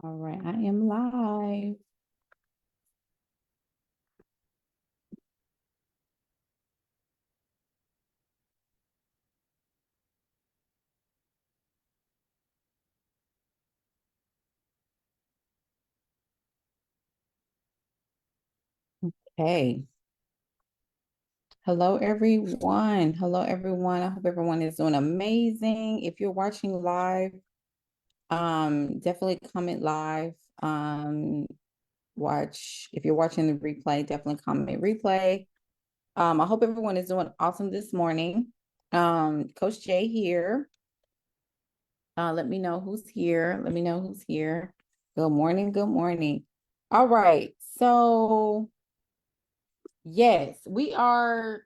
All right, I am live. Hey, hello everyone. Hello everyone. I hope everyone is doing amazing. If you're watching live, definitely comment live. Watch if you're watching the replay, definitely comment replay. I hope everyone is doing awesome this morning. Coach Jay here. Let me know who's here. Let me know who's here. Good morning. Good morning. All right. So yes, we are.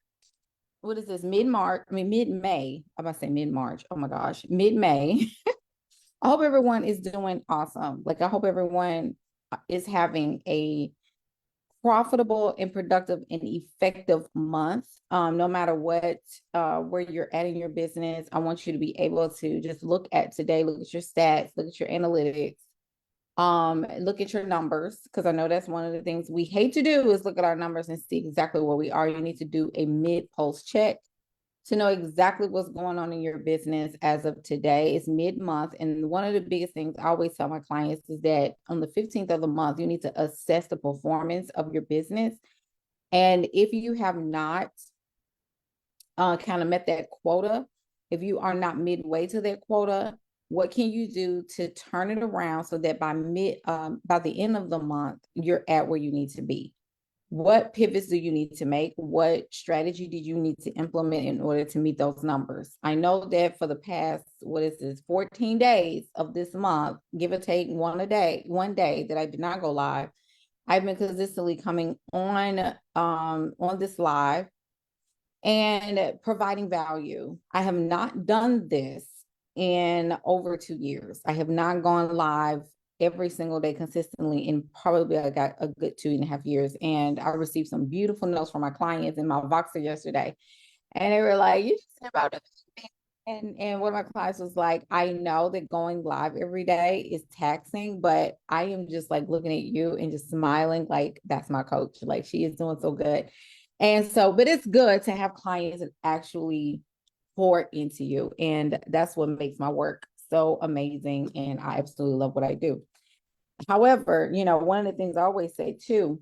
What is this? Mid-March. I mean, mid-May. I'm about to say mid-March. Oh my gosh, mid-May. I hope everyone is doing awesome. Like, I hope everyone is having a profitable and productive and effective month. No matter what, where you're at in your business, I want you to be able to just look at today, look at your stats, look at your analytics, look at your numbers, because I know that's one of the things we hate to do is look at our numbers and see exactly where we are. You need to do a mid-post check to know exactly what's going on in your business as of today. It's mid-month. And one of the biggest things I always tell my clients is that on the 15th of the month, you need to assess the performance of your business. And if you have not kind of met that quota, if you are not midway to that quota, what can you do to turn it around so that by the end of the month, you're at where you need to be? What pivots do you need to make? What strategy did you need to implement in order to meet those numbers? I know that for the past, what is this, 14 days of this month, give or take one day that I did not go live, I've been consistently coming on this live and providing value. I have not done this in over 2 years. I have not gone live every single day consistently in probably I got a good 2.5 years. And I received some beautiful notes from my clients in my Voxer yesterday. And they were like, you just about to and one of my clients was like, I know that going live every day is taxing, but I am just like looking at you and just smiling like that's my coach. Like she is doing so good. And so, but it's good to have clients that actually pour into you. And that's what makes my work so amazing. And I absolutely love what I do. However, one of the things I always say too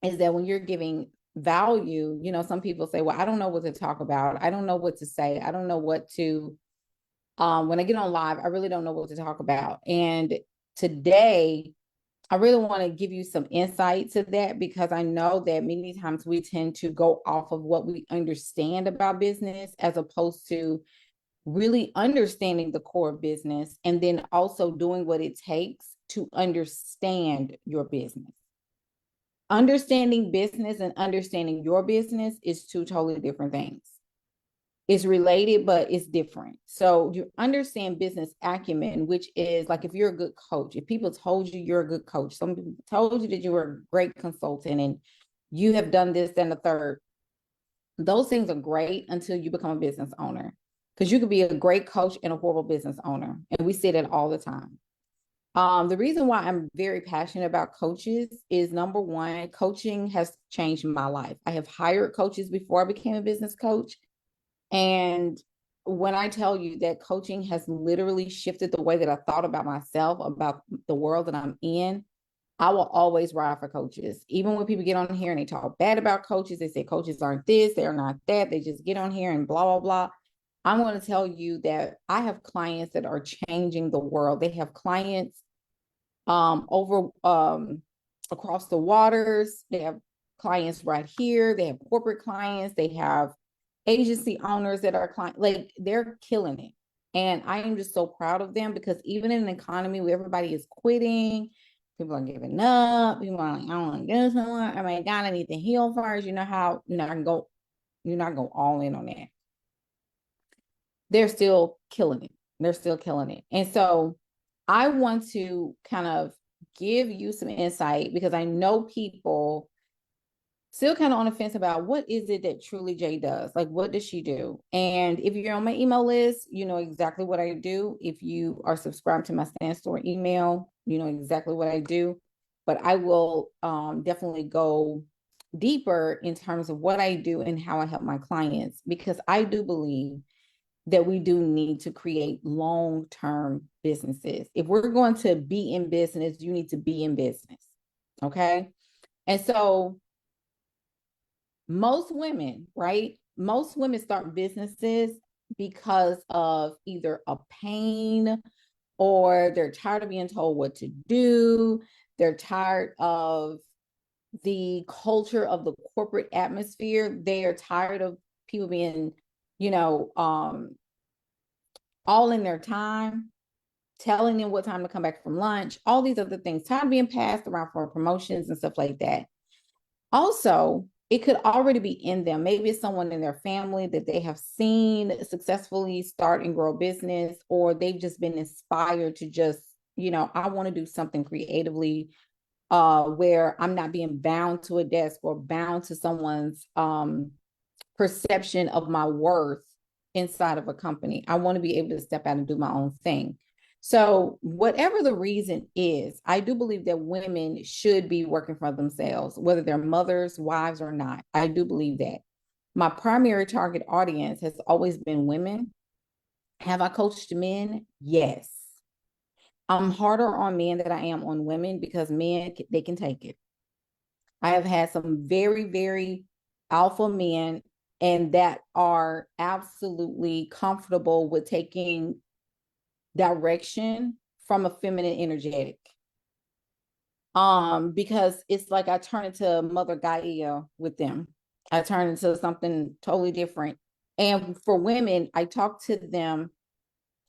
is that when you're giving value, some people say, well, I don't know what to talk about. I don't know what to say. I don't know what to, when I get on live, I really don't know what to talk about. And today, I really want to give you some insight to that because I know that many times we tend to go off of what we understand about business as opposed to really understanding the core business and then also doing what it takes to understand your business. Understanding business and understanding your business is two totally different things. It's related, but it's different. So you understand business acumen, which is like if you're a good coach, if people told you you're a good coach, some people told you that you were a great consultant and you have done this and the third, those things are great until you become a business owner. Because you could be a great coach and a horrible business owner. And we say that all the time. The reason why I'm very passionate about coaches is number one, coaching has changed my life. I have hired coaches before I became a business coach. And when I tell you that coaching has literally shifted the way that I thought about myself, about the world that I'm in, I will always ride for coaches. Even when people get on here and they talk bad about coaches, they say coaches aren't this, they're not that, they just get on here and blah, blah, blah. I'm going to tell you that I have clients that are changing the world. They have clients over across the waters. They have clients right here. They have corporate clients. They have agency owners that are client, like they're killing it. And I am just so proud of them because even in an economy where everybody is quitting, people are giving up, people are like, I don't want to do something. I mean, God, I need to heal first. You know how I can go, not go all in on that. They're still killing it. They're still killing it. And so I want to kind of give you some insight because I know people still kind of on the fence about what is it that truly Jay does? Like, what does she do? And if you're on my email list, you know exactly what I do. If you are subscribed to my Stand Store email, you know exactly what I do. But I will definitely go deeper in terms of what I do and how I help my clients, because I do believe that we do need to create long-term businesses. If we're going to be in business, you need to be in business. Okay. And so most women, right? Most women start businesses because of either a pain, or they're tired of being told what to do. They're tired of the culture of the corporate atmosphere. They are tired of people being, you know, all in their time, telling them what time to come back from lunch, all these other things, time being passed around for promotions and stuff like that. Also, it could already be in them. Maybe it's someone in their family that they have seen successfully start and grow business, or they've just been inspired to just, you know, I want to do something creatively where I'm not being bound to a desk or bound to someone's perception of my worth inside of a company. I want to be able to step out and do my own thing. So, whatever the reason is, I do believe that women should be working for themselves, whether they're mothers, wives, or not. I do believe that. My primary target audience has always been women. Have I coached men? Yes. I'm harder on men than I am on women, because men, they can take it. I have had some very, very alpha men, and that are absolutely comfortable with taking direction from a feminine energetic. Because it's like I turn into Mother Gaia with them. I turn into something totally different. And for women, I talk to them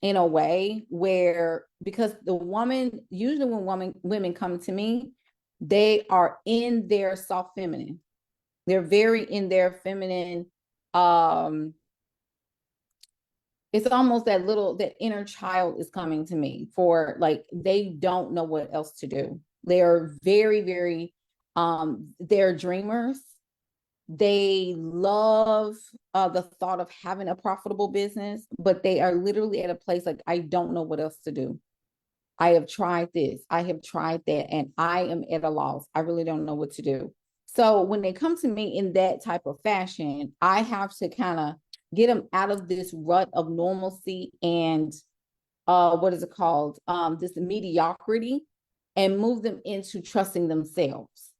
in a way where, because the woman, usually when women come to me, they are in their soft feminine. They're very in their feminine. It's almost that inner child is coming to me, for like, they don't know what else to do. They're very, very, they're dreamers. They love the thought of having a profitable business, but they are literally at a place like, I don't know what else to do. I have tried this, I have tried that, and I am at a loss. I really don't know what to do. So when they come to me in that type of fashion, I have to kind of get them out of this rut of normalcy and what is it called? This mediocrity, and move them into trusting themselves.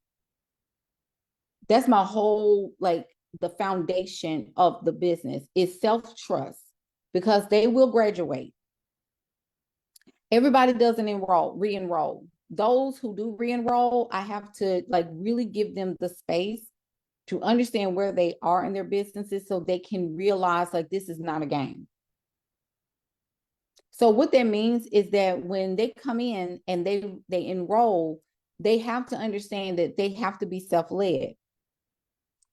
That's my whole, like, the foundation of the business is self-trust, because they will graduate. Everybody doesn't re-enroll. Those who do re-enroll, I have to like really give them the space to understand where they are in their businesses, so they can realize like, this is not a game. So what that means is that when they come in and they enroll, they have to understand that they have to be self-led.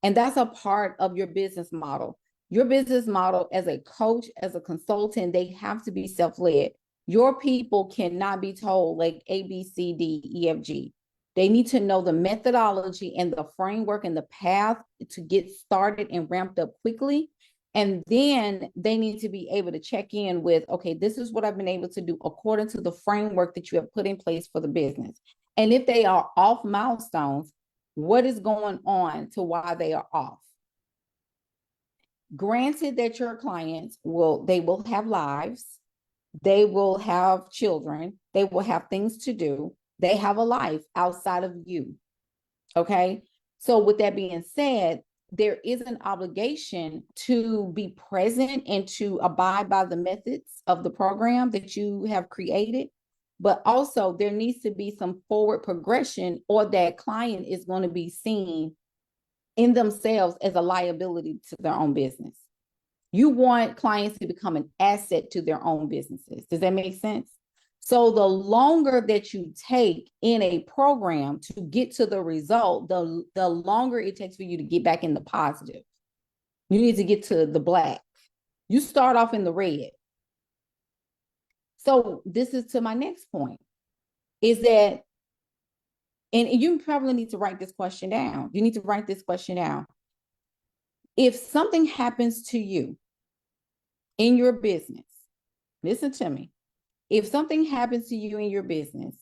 And that's a part of your business model. Your business model as a coach, as a consultant, they have to be self-led. Your people cannot be told like A, B, C, D, E, F, G. They need to know the methodology and the framework and the path to get started and ramped up quickly. And then they need to be able to check in with, okay, this is what I've been able to do according to the framework that you have put in place for the business. And if they are off milestones, what is going on to why they are off? Granted that your clients will have lives, they will have children, they will have things to do, they have a life outside of you. Okay. So with that being said, there is an obligation to be present and to abide by the methods of the program that you have created. But also there needs to be some forward progression, or that client is going to be seen in themselves as a liability to their own business. You want clients to become an asset to their own businesses. Does that make sense? So the longer that you take in a program to get to the result, the longer it takes for you to get back in the positive. You need to get to the black. You start off in the red. So this is to my next point, is that And you probably need to write this question down. You need to write this question down. If something happens to you in your business, listen to me. If something happens to you in your business,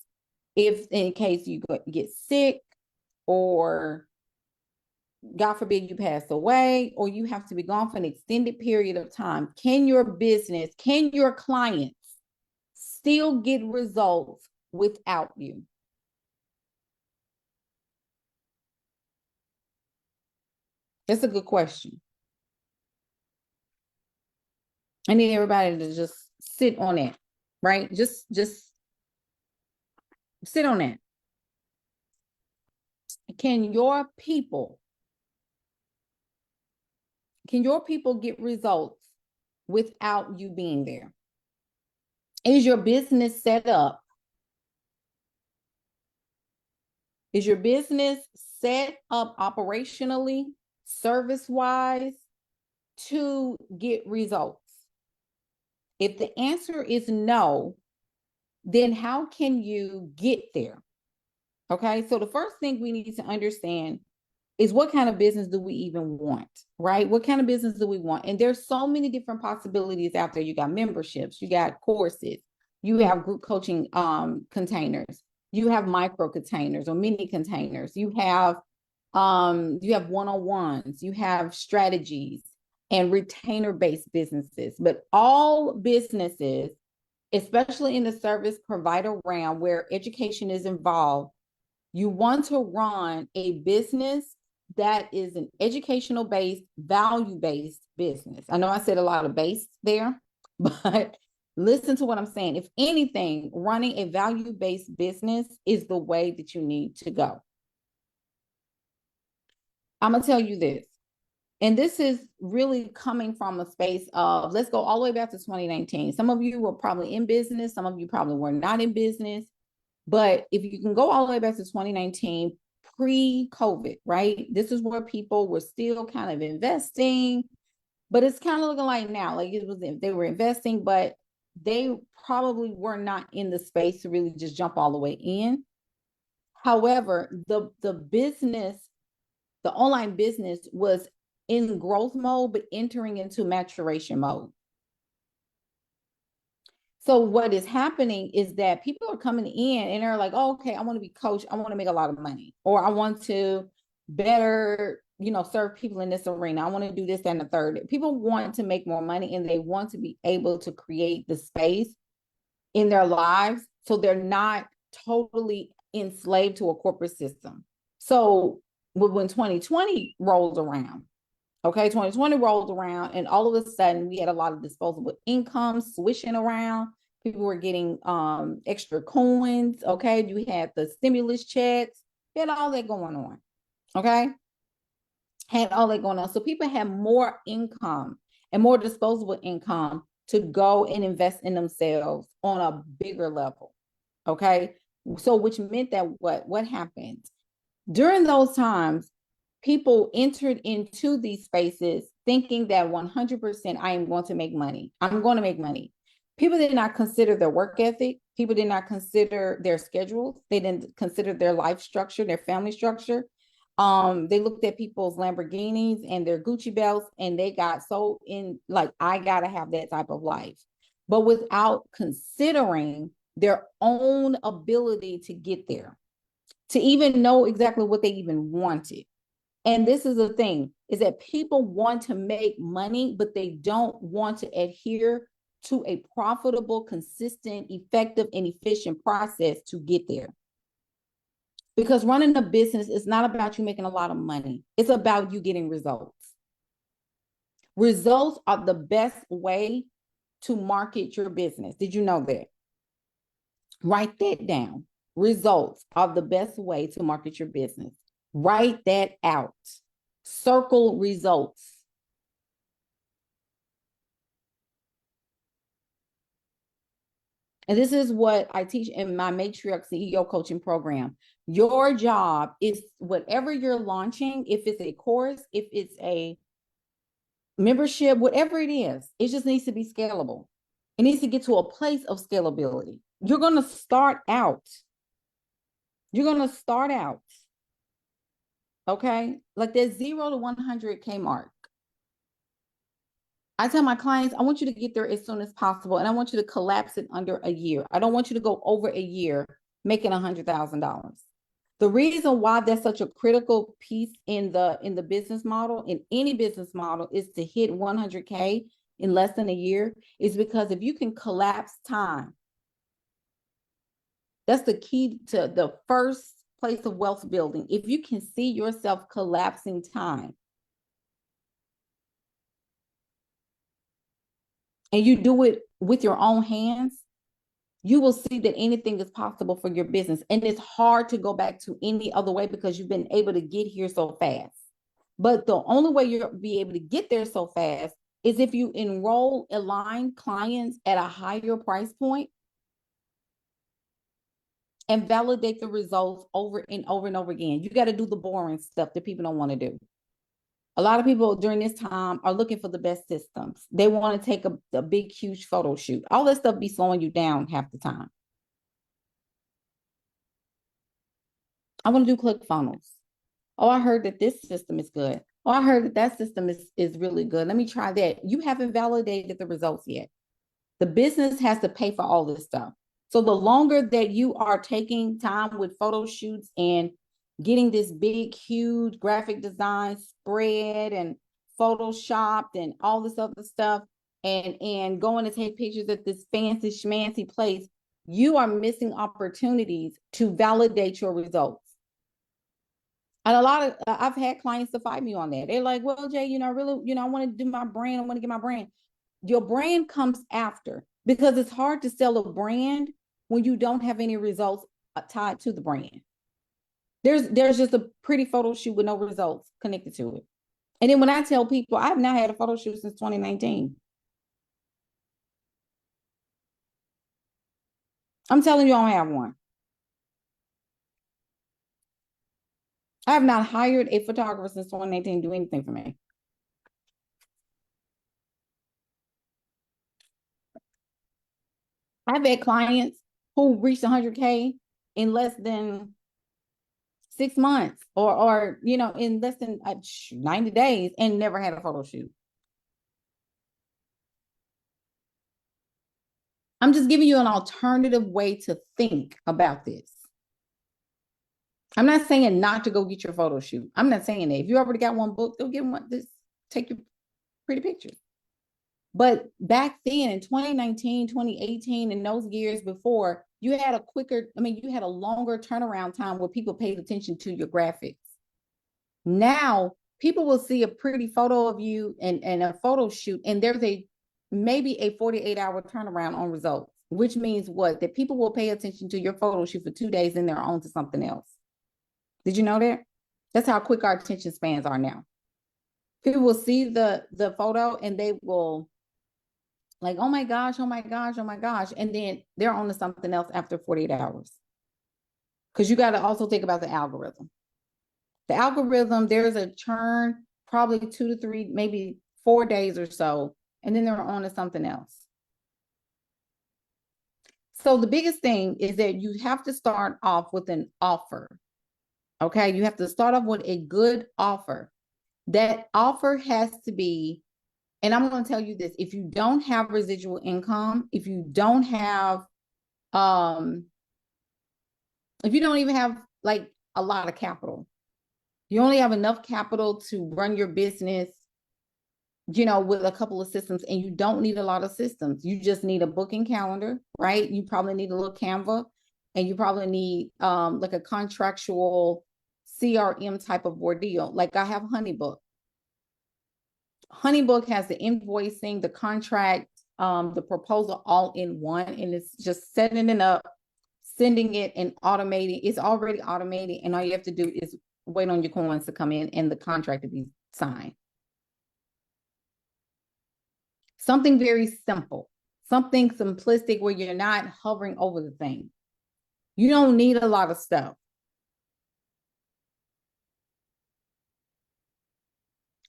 if in case you get sick, or God forbid you pass away, or you have to be gone for an extended period of time, can your business, can your clients still get results without you? That's a good question. I need everybody to just sit on it, right? Just sit on it. Can your people get results without you being there? Is your business set up? Is your business set up operationally, service-wise, to get results? If the answer is no, then how can you get there? Okay, so the first thing we need to understand is, what kind of business do we even want, right? What kind of business do we want? And there's so many different possibilities out there. You got memberships, you got courses, you have group coaching containers, you have micro containers or mini containers, you have one-on-ones, you have strategies and retainer-based businesses. But all businesses, especially in the service provider realm where education is involved, you want to run a business that is an educational based, value based business. I know I said a lot of base there, but listen to what I'm saying. If anything, running a value based business is the way that you need to go. I'm going to tell you this, and this is really coming from a space of, let's go all the way back to 2019. Some of you were probably in business, some of you probably were not in business. But if you can go all the way back to 2019, pre-COVID, right? This is where people were still kind of investing, but it's kind of looking like now, like it was, they were investing, but they probably were not in the space to really just jump all the way in. However, the business, the online business was in growth mode, but entering into maturation mode. So what is happening is that people are coming in and they're like, oh, okay, I want to be coach. I want to make a lot of money, or I want to better, serve people in this arena. I want to do this, that, and the third. People want to make more money, and they want to be able to create the space in their lives so they're not totally enslaved to a corporate system. So when 2020 rolls around, okay, 2020 rolled around, and all of a sudden we had a lot of disposable income swishing around. People were getting extra coins. Okay, you had the stimulus checks. You had all that going on. Okay, had all that going on. So people had more income and more disposable income to go and invest in themselves on a bigger level. Okay, so which meant that what happened during those times? People entered into these spaces thinking that 100% I am going to make money. I'm going to make money. People did not consider their work ethic. People did not consider their schedules. They didn't consider their life structure, their family structure. They looked at people's Lamborghinis and their Gucci belts, and they got so in, like, I got to have that type of life, but without considering their own ability to get there, to even know exactly what they even wanted. And this is the thing, is that people want to make money, but they don't want to adhere to a profitable, consistent, effective, and efficient process to get there. Because running a business is not about you making a lot of money. It's about you getting results. Results are the best way to market your business. Did you know that? Write that down. Results are the best way to market your business. Write that out. Circle results. And this is what I teach in my Matriarch CEO Coaching Program. Your job is, whatever you're launching, if it's a course, if it's a membership, whatever it is, it just needs to be scalable. It needs to get to a place of scalability. You're going to start out You're going to start out, okay? Like that 0 to 100K mark. I tell my clients, I want you to get there as soon as possible. And I want you to collapse it under a year. I don't want you to go over a year making $100,000. The reason why that's such a critical piece in the business model, in any business model, is to hit 100K in less than a year, is because if you can collapse time, that's the key to the first place of wealth building. If you can see yourself collapsing time and you do it with your own hands, you will see that anything is possible for your business. And it's hard to go back to any other way because you've been able to get here so fast. But the only way you'll be able to get there so fast is if you enroll aligned clients at a higher price point and validate the results over and over and over again. You got to do the boring stuff that people don't want to do. A lot of people during this time are looking for the best systems. They want to take a big, huge photo shoot. All that stuff be slowing you down half the time. I want to do ClickFunnels. Oh, I heard that this system is good. Oh, I heard that that system is really good. Let me try that. You haven't validated the results yet. The business has to pay for all this stuff. So the longer that you are taking time with photo shoots and getting this big, huge graphic design spread and photoshopped and all this other stuff and going to take pictures at this fancy schmancy place, you are missing opportunities to validate your results. And a lot of I've had clients to fight me on that. They're like, well, Jay, I really, I want to do my brand. I want to get my brand. Your brand comes after, because it's hard to sell a brand when you don't have any results tied to the brand. There's just a pretty photo shoot with no results connected to it. And then when I tell people, I've now had a photo shoot since 2019. I'm telling you, I don't have one. I have not hired a photographer since 2019 to do anything for me. I've had clients who reached 100K in less than 6 months or in less than 90 days and never had a photo shoot. I'm just giving you an alternative way to think about this. I'm not saying not to go get your photo shoot. I'm not saying that. If you already got one book, they'll get one. Just take your pretty pictures. But back then in 2019, 2018, and those years before, you had you had a longer turnaround time where people paid attention to your graphics. Now, people will see a pretty photo of you and a photo shoot, and there's maybe a 48-hour turnaround on results, which means what? That people will pay attention to your photo shoot for 2 days and they're on to something else. Did you know that? That's how quick our attention spans are now. People will see the photo and they will like, oh my gosh, oh my gosh, oh my gosh. And then they're on to something else after 48 hours. Because you got to also think about the algorithm. The algorithm, there's a churn, probably 2 to 3, maybe 4 days or so, and then they're on to something else. So the biggest thing is that you have to start off with an offer. Okay, you have to start off with a good offer. That offer has to be, and I'm going to tell you this, if you don't have residual income, if you don't have, if you don't even have like a lot of capital, you only have enough capital to run your business, with a couple of systems, and you don't need a lot of systems. You just need a booking calendar, right? You probably need a little Canva, and you probably need like a contractual CRM type of ordeal. Like I have HoneyBook. HoneyBook has the invoicing, the contract, the proposal all in one, and it's just setting it up, sending it, and automating. It's already automated, and all you have to do is wait on your coins to come in and the contract to be signed. Something very simple, something simplistic where you're not hovering over the thing. You don't need a lot of stuff.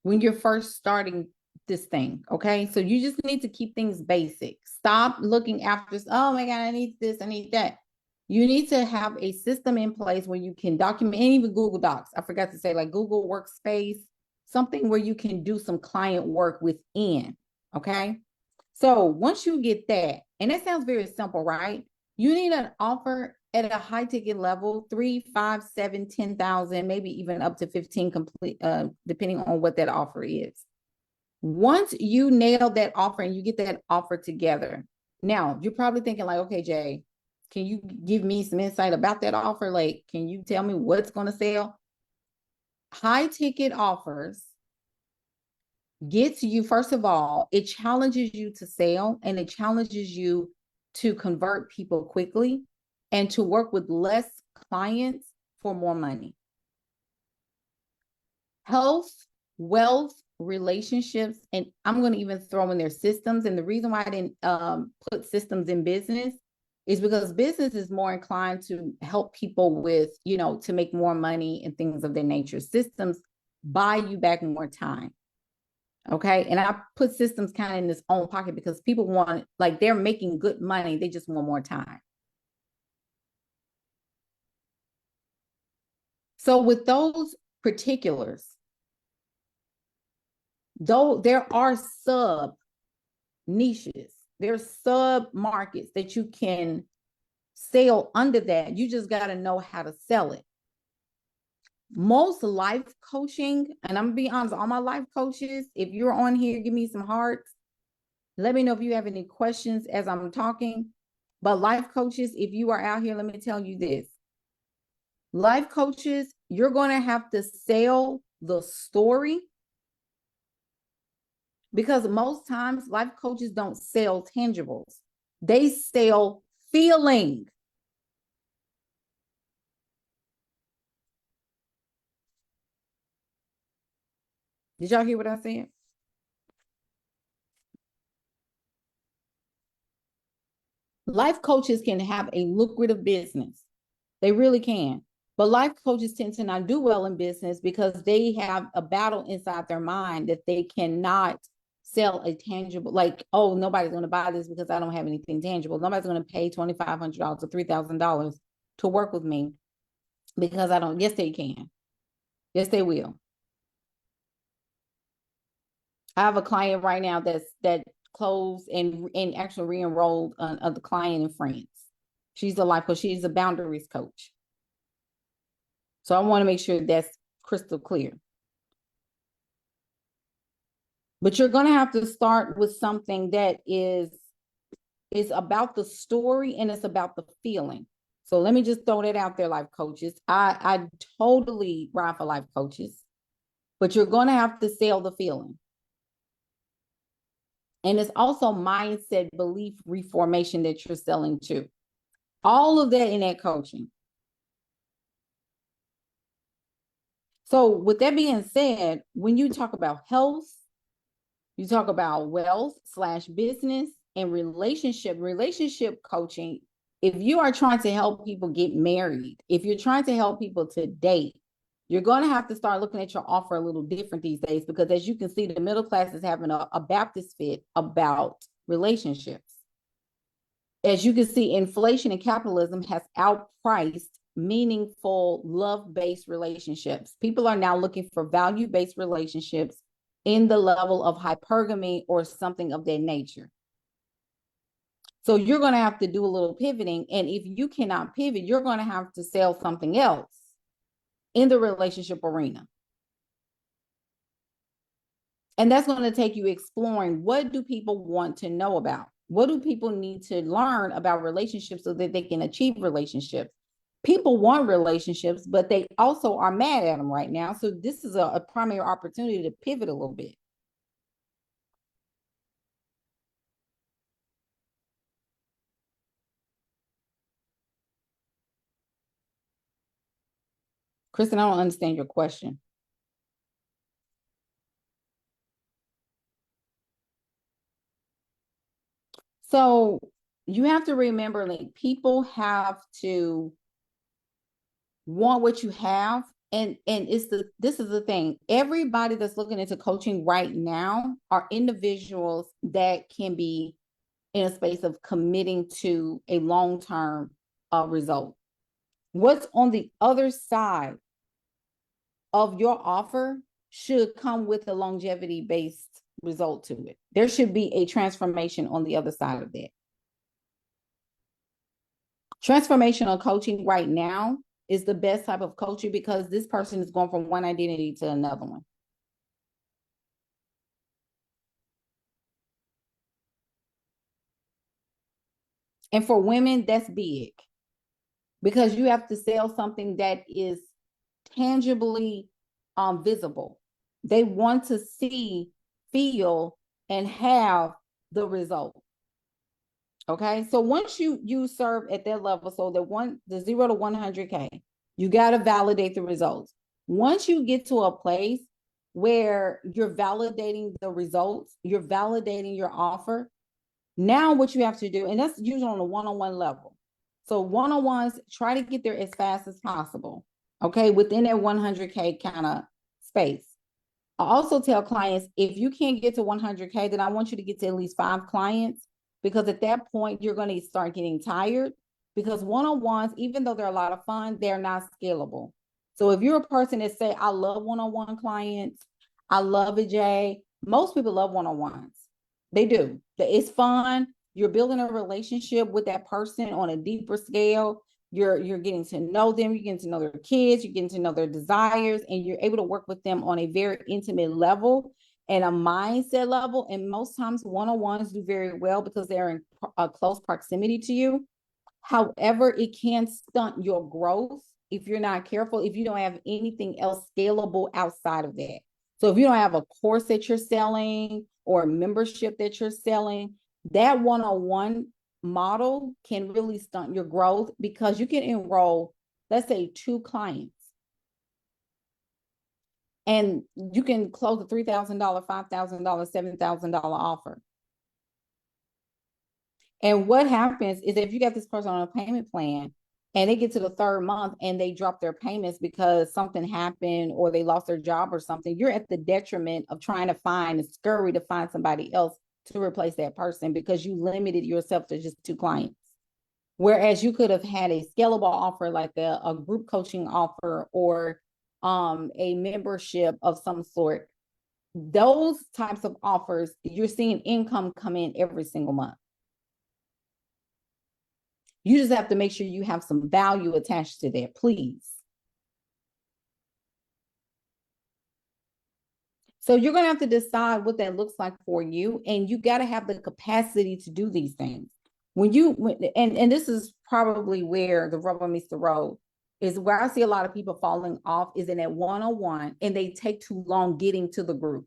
When you're first starting this thing, okay? So you just need to keep things basic. Stop looking after, oh my God, I need this, I need that. You need to have a system in place where you can document, and even Google Docs. I forgot to say, like Google Workspace, something where you can do some client work within. Okay. So once you get that, and that sounds very simple, right? You need an offer at a high ticket level, 3, 5, 7, 10,000, maybe even up to 15 complete, depending on what that offer is. Once you nail that offer and you get that offer together, now you're probably thinking like, okay, Jay, can you give me some insight about that offer? Like, can you tell me what's going to sell? High ticket offers gets you, first of all, it challenges you to sell and it challenges you to convert people quickly and to work with less clients for more money. Health, wealth, relationships, and I'm going to even throw in their systems. And the reason why I didn't put systems in business is because business is more inclined to help people with, to make more money and things of that nature. Systems buy you back more time. Okay. And I put systems kind of in this own pocket because people want, like, they're making good money. They just want more time. So with those particulars, though there are sub niches, there's sub markets that you can sell under that. You just got to know how to sell it. Most life coaching, and I'm gonna be honest, all my life coaches, if you're on here, give me some hearts. Let me know if you have any questions as I'm talking. But life coaches, if you are out here, let me tell you this. Life coaches, you're going to have to sell the story, because most times life coaches don't sell tangibles. They sell feeling. Did y'all hear what I said? Life coaches can have a lucrative business. They really can. But life coaches tend to not do well in business because they have a battle inside their mind that they cannot sell a tangible, like, oh, nobody's going to buy this because I don't have anything tangible. Nobody's going to pay $2,500 or $3,000 to work with me because I don't. Yes, they can. Yes, they will. I have a client right now that closed and actually re-enrolled the client in France. She's a life coach. She's a boundaries coach. So I want to make sure that's crystal clear. But you're going to have to start with something that is about the story and it's about the feeling. So let me just throw that out there, life coaches. I totally ride for life coaches, but you're going to have to sell the feeling. And it's also mindset, belief reformation that you're selling to. All of that in that coaching. So with that being said, when you talk about health, you talk about wealth / business and relationship coaching. If you are trying to help people get married, if you're trying to help people to date, you're going to have to start looking at your offer a little different these days, because as you can see, the middle class is having a Baptist fit about relationships. As you can see, inflation and capitalism has outpriced meaningful love-based relationships. People are now looking for value-based relationships in the level of hypergamy or something of that nature. So you're going to have to do a little pivoting. And if you cannot pivot, you're going to have to sell something else in the relationship arena. And that's going to take you exploring, what do people want to know about? What do people need to learn about relationships so that they can achieve relationships? People want relationships, but they also are mad at them right now. So this is a primary opportunity to pivot a little bit. Kristen, I don't understand your question. So you have to remember, like, people have to want what you have. And this is the thing. Everybody that's looking into coaching right now are individuals that can be in a space of committing to a long-term result. What's on the other side of your offer should come with a longevity based result to it. There should be a transformation on the other side of that. Transformational coaching right now is the best type of coaching because this person is going from one identity to another one. And for women, that's big because you have to sell something that is tangibly visible. They want to see, feel, and have the result. Okay, so once you serve at that level, so the 0 to 100K, you got to validate the results. Once you get to a place where you're validating the results, you're validating your offer. Now what you have to do, and that's usually on a one-on-one level. So one-on-ones, try to get there as fast as possible. Okay, within that 100K kind of space. I also tell clients, if you can't get to 100K, then I want you to get to at least 5 clients, because at that point, you're going to start getting tired, because one-on-ones, even though they're a lot of fun, they're not scalable. So if you're a person that say, I love one-on-one clients, I love it, Jay. Most people love one-on-ones. They do. It's fun. You're building a relationship with that person on a deeper scale. You're getting to know them, you're getting to know their kids, you're getting to know their desires, and you're able to work with them on a very intimate level and a mindset level. And most times one-on-ones do very well because they're in a close proximity to you. However, it can stunt your growth if you're not careful, if you don't have anything else scalable outside of that. So if you don't have a course that you're selling or a membership that you're selling, that one-on-one model can really stunt your growth, because you can enroll, let's say, 2 clients, and you can close a $3,000, $5,000, $7,000 offer. And what happens is, if you got this person on a payment plan and they get to the 3rd month and they drop their payments because something happened or they lost their job or something, you're at the detriment of trying to find and scurry to find somebody else to replace that person because you limited yourself to just 2 clients. Whereas you could have had a scalable offer like a group coaching offer or a membership of some sort. Those types of offers, you're seeing income come in every single month. You just have to make sure you have some value attached to that, please. So you're going to have to decide what that looks like for you, and you got to have the capacity to do these things. And this is probably where the rubber meets the road, is where I see a lot of people falling off is in that one-on-one, and they take too long getting to the group.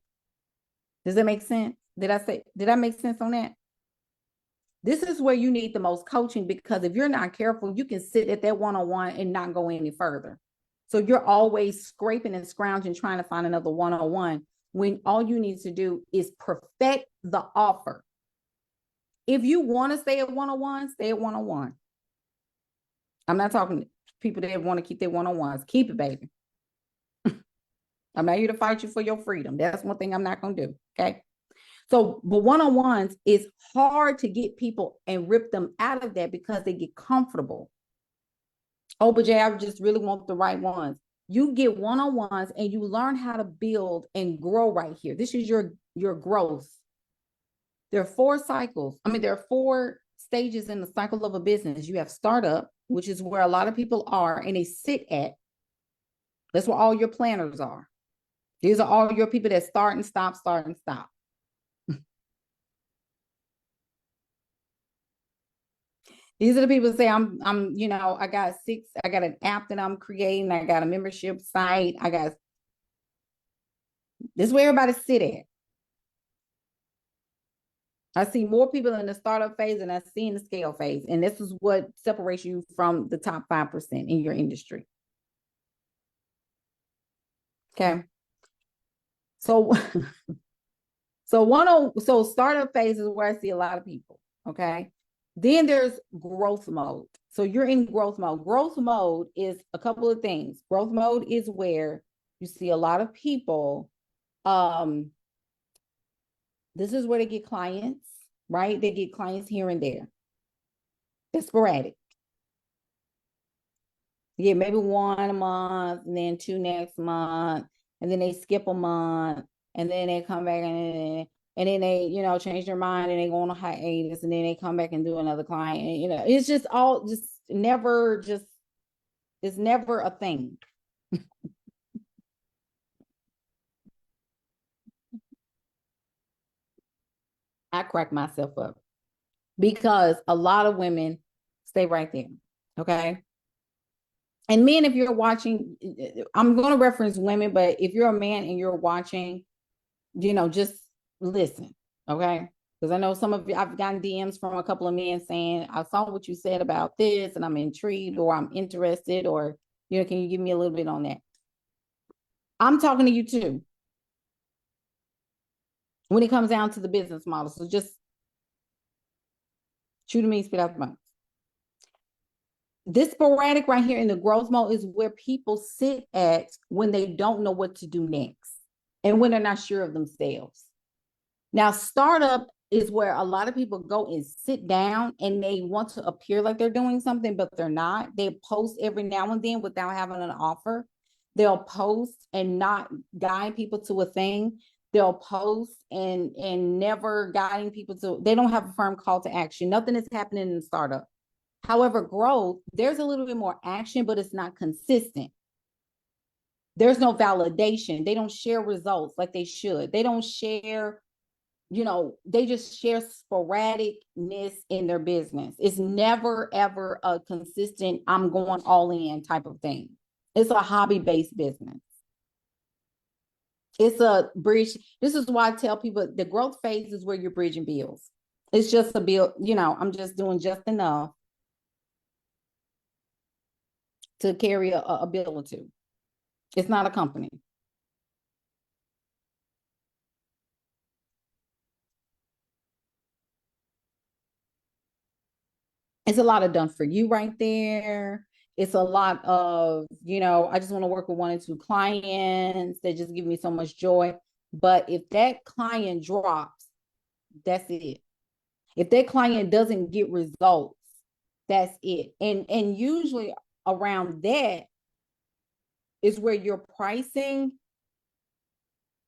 Does that make sense? Did I make sense on that? This is where you need the most coaching, because if you're not careful, you can sit at that one-on-one and not go any further. So you're always scraping and scrounging, trying to find another one-on-one, when all you need to do is perfect the offer. If you want to stay at one-on-one, stay at one-on-one. I'm not talking to people that want to keep their one-on-ones. Keep it, baby. I'm not here to fight you for your freedom. That's one thing I'm not going to do. Okay. So, but one-on-ones is hard to get people and rip them out of that because they get comfortable. Oh, but Jay, I just really want the right ones. You get one-on-ones and you learn how to build and grow right here. This is your growth. There are 4 cycles. There are 4 stages in the cycle of a business. You have startup, which is where a lot of people are and they sit at. That's where all your planners are. These are all your people that start and stop, start and stop. These are the people that say, I got an app that I'm creating. I got a membership site. This is where everybody sit at. I see more people in the startup phase than I see in the scale phase. And this is what separates you from the top 5% in your industry. Okay. So, so startup phase is where I see a lot of people. Okay. Then there's growth mode. So you're in growth mode. Growth mode is a couple of things. Growth mode is where you see a lot of people. This is where they get clients, right? They get clients here and there. It's sporadic. Yeah, maybe one a month, and then two next month, and then they skip a month, and then they come back and then they, change their mind and they go on a hiatus, and then they come back and do another client. And, it's just all just never just it's never a thing. I crack myself up because a lot of women stay right there. Okay. And men, if you're watching, I'm going to reference women, but if you're a man and you're watching, just listen. Okay. Because I know some of you, I've gotten DMs from a couple of men saying, I saw what you said about this and I'm intrigued or I'm interested, or, can you give me a little bit on that? I'm talking to you too when it comes down to the business model. So just shoot me, spit out the bones. This sporadic right here in the growth mode is where people sit at when they don't know what to do next and when they're not sure of themselves. Now, startup is where a lot of people go and sit down and they want to appear like they're doing something, but they're not. They post every now and then without having an offer. They'll post and not guide people to a thing. They'll post and never guiding people to, they don't have a firm call to action. Nothing is happening in the startup. However, growth, there's a little bit more action, but it's not consistent. There's no validation. They don't share results like they should. They don't share, they just share sporadicness in their business. It's never, ever a consistent, I'm going all in type of thing. It's a hobby-based business. It's a bridge. This is why I tell people the growth phase is where you're bridging bills. It's just a bill, I'm just doing just enough to carry a bill or two. It's not a company. It's a lot of done for you right there. It's a lot of, I just want to work with one or two clients that just give me so much joy. But if that client drops, that's it. If that client doesn't get results, that's it. And usually around that is where your pricing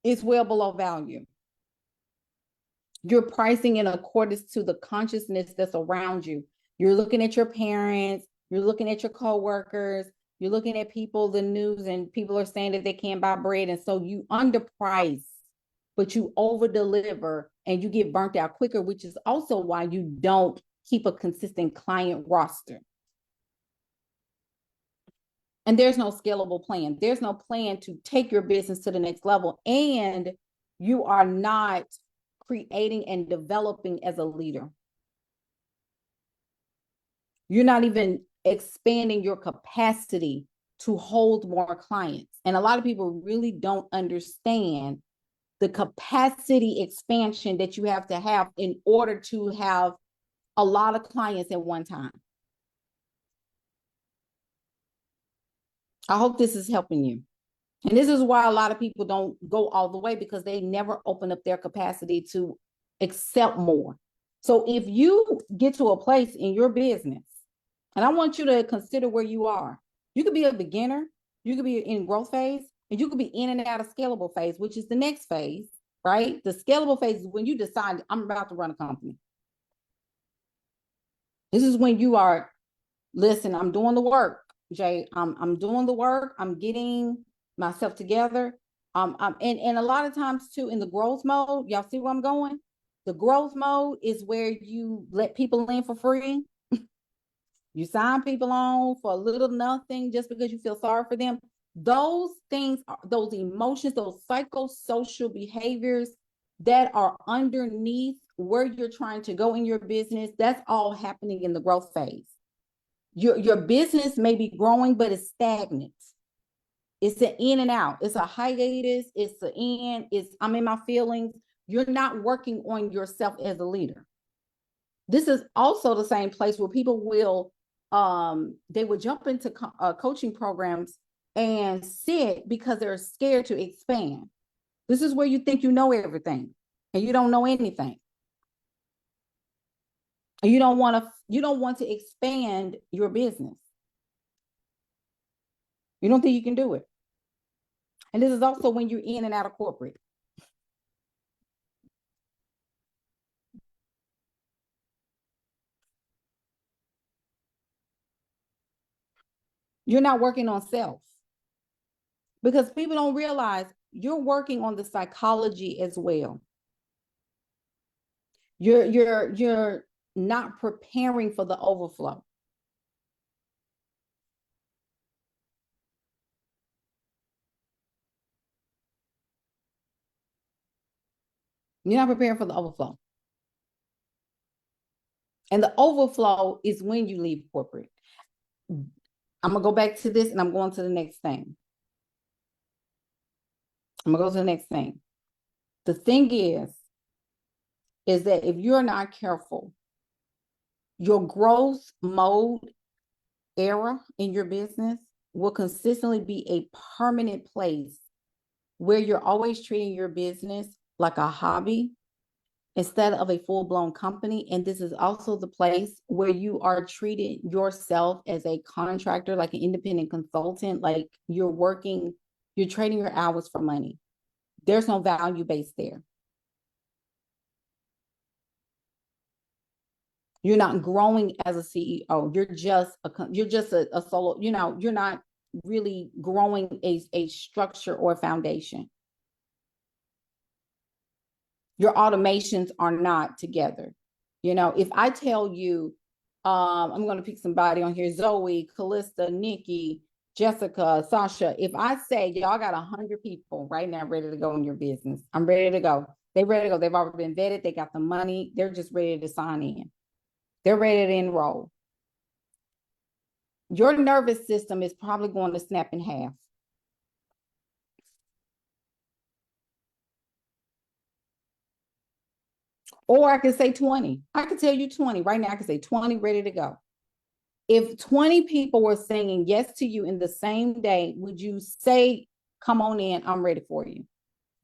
is well below value. You're pricing in accordance to the consciousness that's around you. You're looking at your parents, you're looking at your coworkers, you're looking at people, the news, and people are saying that they can't buy bread. And so you underprice, but you over deliver and you get burnt out quicker, which is also why you don't keep a consistent client roster. And there's no scalable plan. There's no plan to take your business to the next level. And you are not creating and developing as a leader. You're not even expanding your capacity to hold more clients. And a lot of people really don't understand the capacity expansion that you have to have in order to have a lot of clients at one time. I hope this is helping you. And this is why a lot of people don't go all the way, because they never open up their capacity to accept more. So if you get to a place in your business, and I want you to consider where you are. You could be a beginner, you could be in growth phase, and you could be in and out of scalable phase, which is the next phase, right? The scalable phase is when you decide, I'm about to run a company. This is when you are, listen, I'm doing the work, Jay. I'm doing the work. I'm getting myself together. And a lot of times too, in the growth mode, y'all see where I'm going? The growth mode is where you let people in for free. You sign people on for a little nothing just because you feel sorry for them. Those things, those emotions, those psychosocial behaviors that are underneath where you're trying to go in your business, that's all happening in the growth phase. Your business may be growing, but it's stagnant. It's an in and out. It's a hiatus. It's an in. It's I'm in my feelings. You're not working on yourself as a leader. This is also the same place where people will they would jump into coaching programs and sit because they're scared to expand. This is where you think you know everything and you don't know anything. And you don't want to expand your business. You don't think you can do it. And this is also when you're in and out of corporate. You're not working on self, because people don't realize you're working on the psychology as well. You're not preparing for the overflow. You're not preparing for the overflow. And the overflow is when you leave corporate. I'm going to go back to this and I'm going to the next thing. I'm going to go to the next thing. The thing is that if you're not careful, your growth mode era in your business will consistently be a permanent place where you're always treating your business like a hobby instead of a full-blown company. And this is also the place where you are treating yourself as a contractor, like an independent consultant, like you're trading your hours for money. There's no value base there. You're not growing as a CEO. You're just a solo, you're not really growing a structure or foundation. Your automations are not together. If I tell you, I'm going to pick somebody on here, Zoe, Callista, Nikki, Jessica, Sasha. If I say y'all got 100 people right now ready to go in your business, I'm ready to go. They're ready to go. They've already been vetted. They got the money. They're just ready to sign in. They're ready to enroll. Your nervous system is probably going to snap in half. Or I could say 20. I could tell you 20. Right now, I could say 20 ready to go. If 20 people were saying yes to you in the same day, would you say, come on in, I'm ready for you?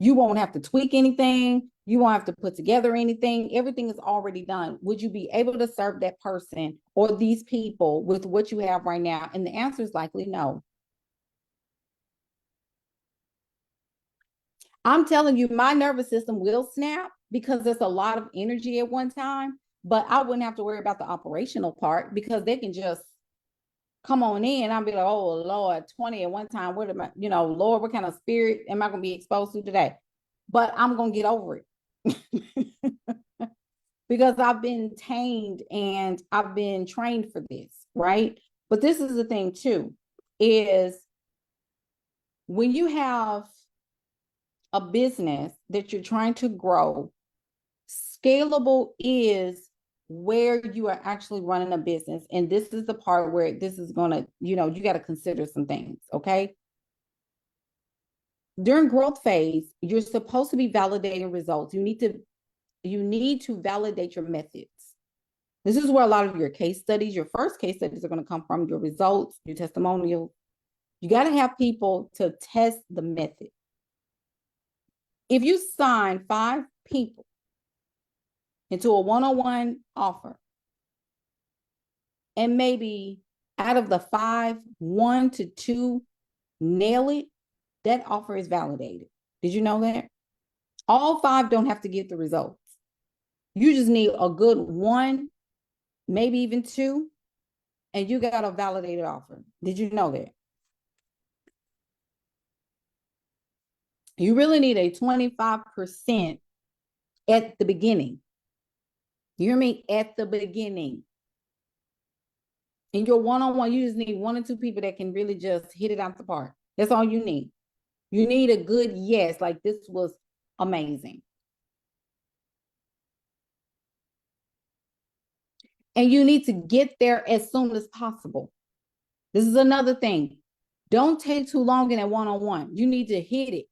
You won't have to tweak anything. You won't have to put together anything. Everything is already done. Would you be able to serve that person or these people with what you have right now? And the answer is likely no. I'm telling you, my nervous system will snap because there's a lot of energy at one time, but I wouldn't have to worry about the operational part because they can just come on in. I'll be like, oh Lord, 20 at one time. What am I, Lord, what kind of spirit am I going to be exposed to today? But I'm going to get over it because I've been tamed and I've been trained for this, right? But this is the thing too, is when you have a business that you're trying to grow, scalable is where you are actually running a business. And this is the part where this is going to, you got to consider some things, okay? During growth phase, you're supposed to be validating results. You need to validate your methods. This is where a lot of your case studies, your first case studies are going to come from, your results, your testimonials. You got to have people to test the method. If you sign 5 people into a one-on-one offer, and maybe out of the 5, 1 to 2 nail it, that offer is validated. Did you know that? All 5 don't have to get the results. You just need a good 1, maybe even 2, and you got a validated offer. Did you know that? You really need a 25% at the beginning. You hear me? At the beginning. In your one-on-one, you just need 1 or 2 people that can really just hit it out the park. That's all you need. You need a good yes, like this was amazing. And you need to get there as soon as possible. This is another thing. Don't take too long in a one-on-one. You need to hit it.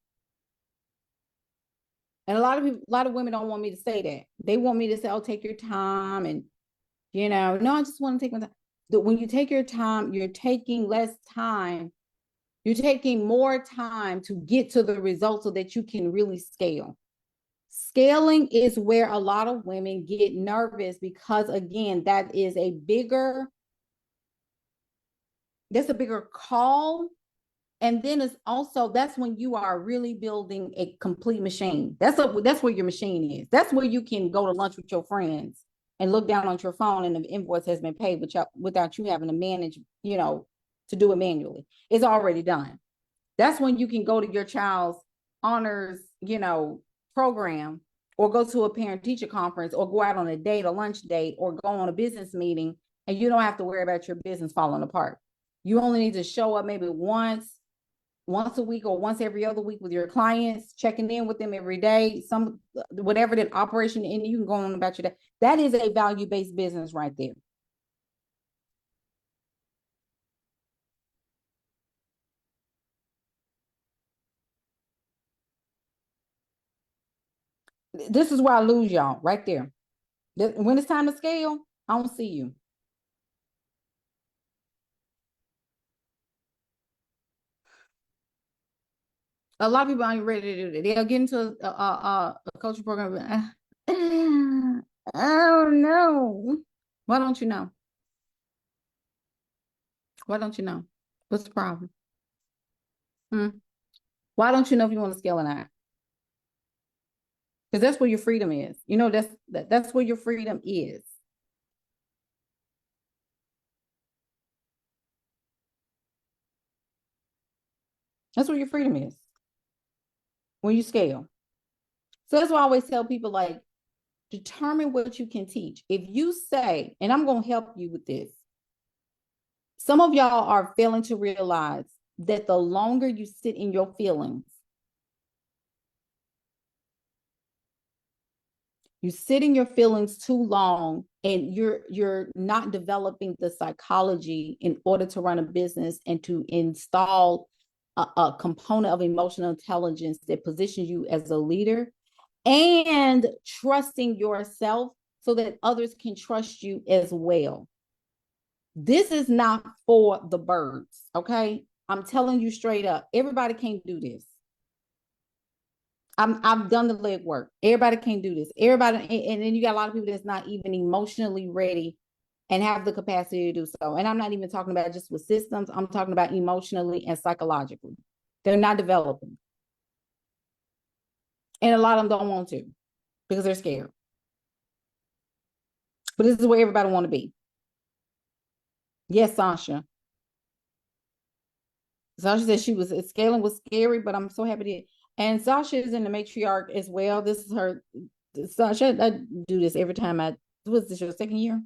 And a lot of women don't want me to say that. They want me to say, oh, take your time. And, no, I just want to take my time. When you take your time, you're taking less time. You're taking more time to get to the result so that you can really scale. Scaling is where a lot of women get nervous because, again, that's a bigger call And then it's also, that's when you are really building a complete machine. That's where your machine is. That's where you can go to lunch with your friends and look down on your phone and the invoice has been paid without you having to manage, to do it manually. It's already done. That's when you can go to your child's honors, program, or go to a parent teacher conference, or go out on a date, a lunch date, or go on a business meeting, and you don't have to worry about your business falling apart. You only need to show up maybe once a week or once every other week with your clients, checking in with them every day, whatever that operation, and you can go on about your day. That is a value-based business right there. This is where I lose y'all right there. When it's time to scale, I don't see you. A lot of people aren't ready to do that. They'll get into a coaching program. I don't know. Why don't you know? Why don't you know? What's the problem? Why don't you know if you want to scale or not? Because that's where your freedom is. That's where your freedom is. That's where your freedom is when you scale. So that's why I always tell people, like, determine what you can teach. If you say, and I'm going to help you with this, some of y'all are failing to realize that the longer you sit in your feelings, you sit in your feelings too long, and you're not developing the psychology in order to run a business and to install a component of emotional intelligence that positions you as a leader, and trusting yourself so that others can trust you as well. This is not for the birds, okay? I'm telling you straight up, everybody can't do this. I've done the legwork. Everybody can't do this. Everybody, and then you got a lot of people that's not even emotionally ready and have the capacity to do so. And I'm not even talking about just with systems. I'm talking about emotionally and psychologically. They're not developing. And a lot of them don't want to because they're scared. But this is where everybody want to be. Yes, Sasha. Sasha said scaling was scary, but I'm so happy to. And Sasha is in the matriarch as well. This is her. Sasha, I do this every time was this your second year?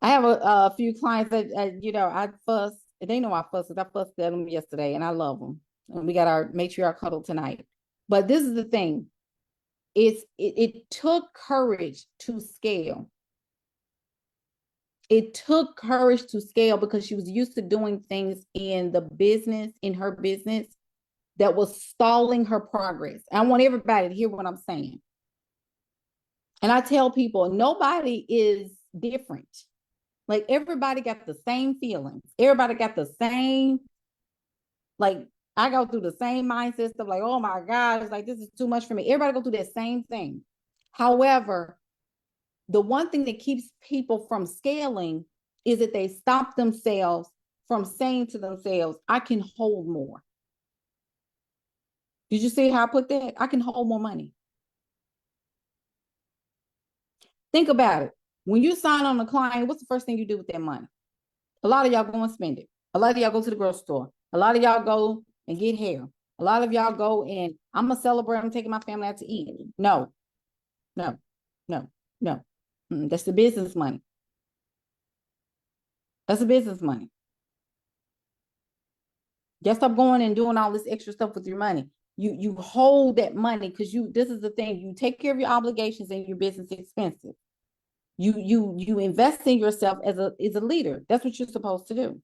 I have a few clients that, I fuss. They know I fuss because I fussed at them yesterday, and I love them. And we got our matriarch huddle tonight. But this is the thing. It took courage to scale. It took courage to scale because she was used to doing things in her business, that was stalling her progress. I want everybody to hear what I'm saying. And I tell people, nobody is different. Like, everybody got the same feelings. Everybody got the same, like, I go through the same mindset stuff, like, oh my God, it's like, this is too much for me. Everybody go through that same thing. However, the one thing that keeps people from scaling is that they stop themselves from saying to themselves, I can hold more. Did you see how I put that? I can hold more money. Think about it. When you sign on a client, what's the first thing you do with that money? A lot of y'all go and spend it. A lot of y'all go to the grocery store. A lot of y'all go and get hair. A lot of y'all go and I'm going to celebrate. I'm taking my family out to eat. No, no, no, no. That's the business money. That's the business money. Just stop going and doing all this extra stuff with your money. You hold that money because this is the thing. You take care of your obligations and your business expenses. You invest in yourself as a leader. That's what you're supposed to do.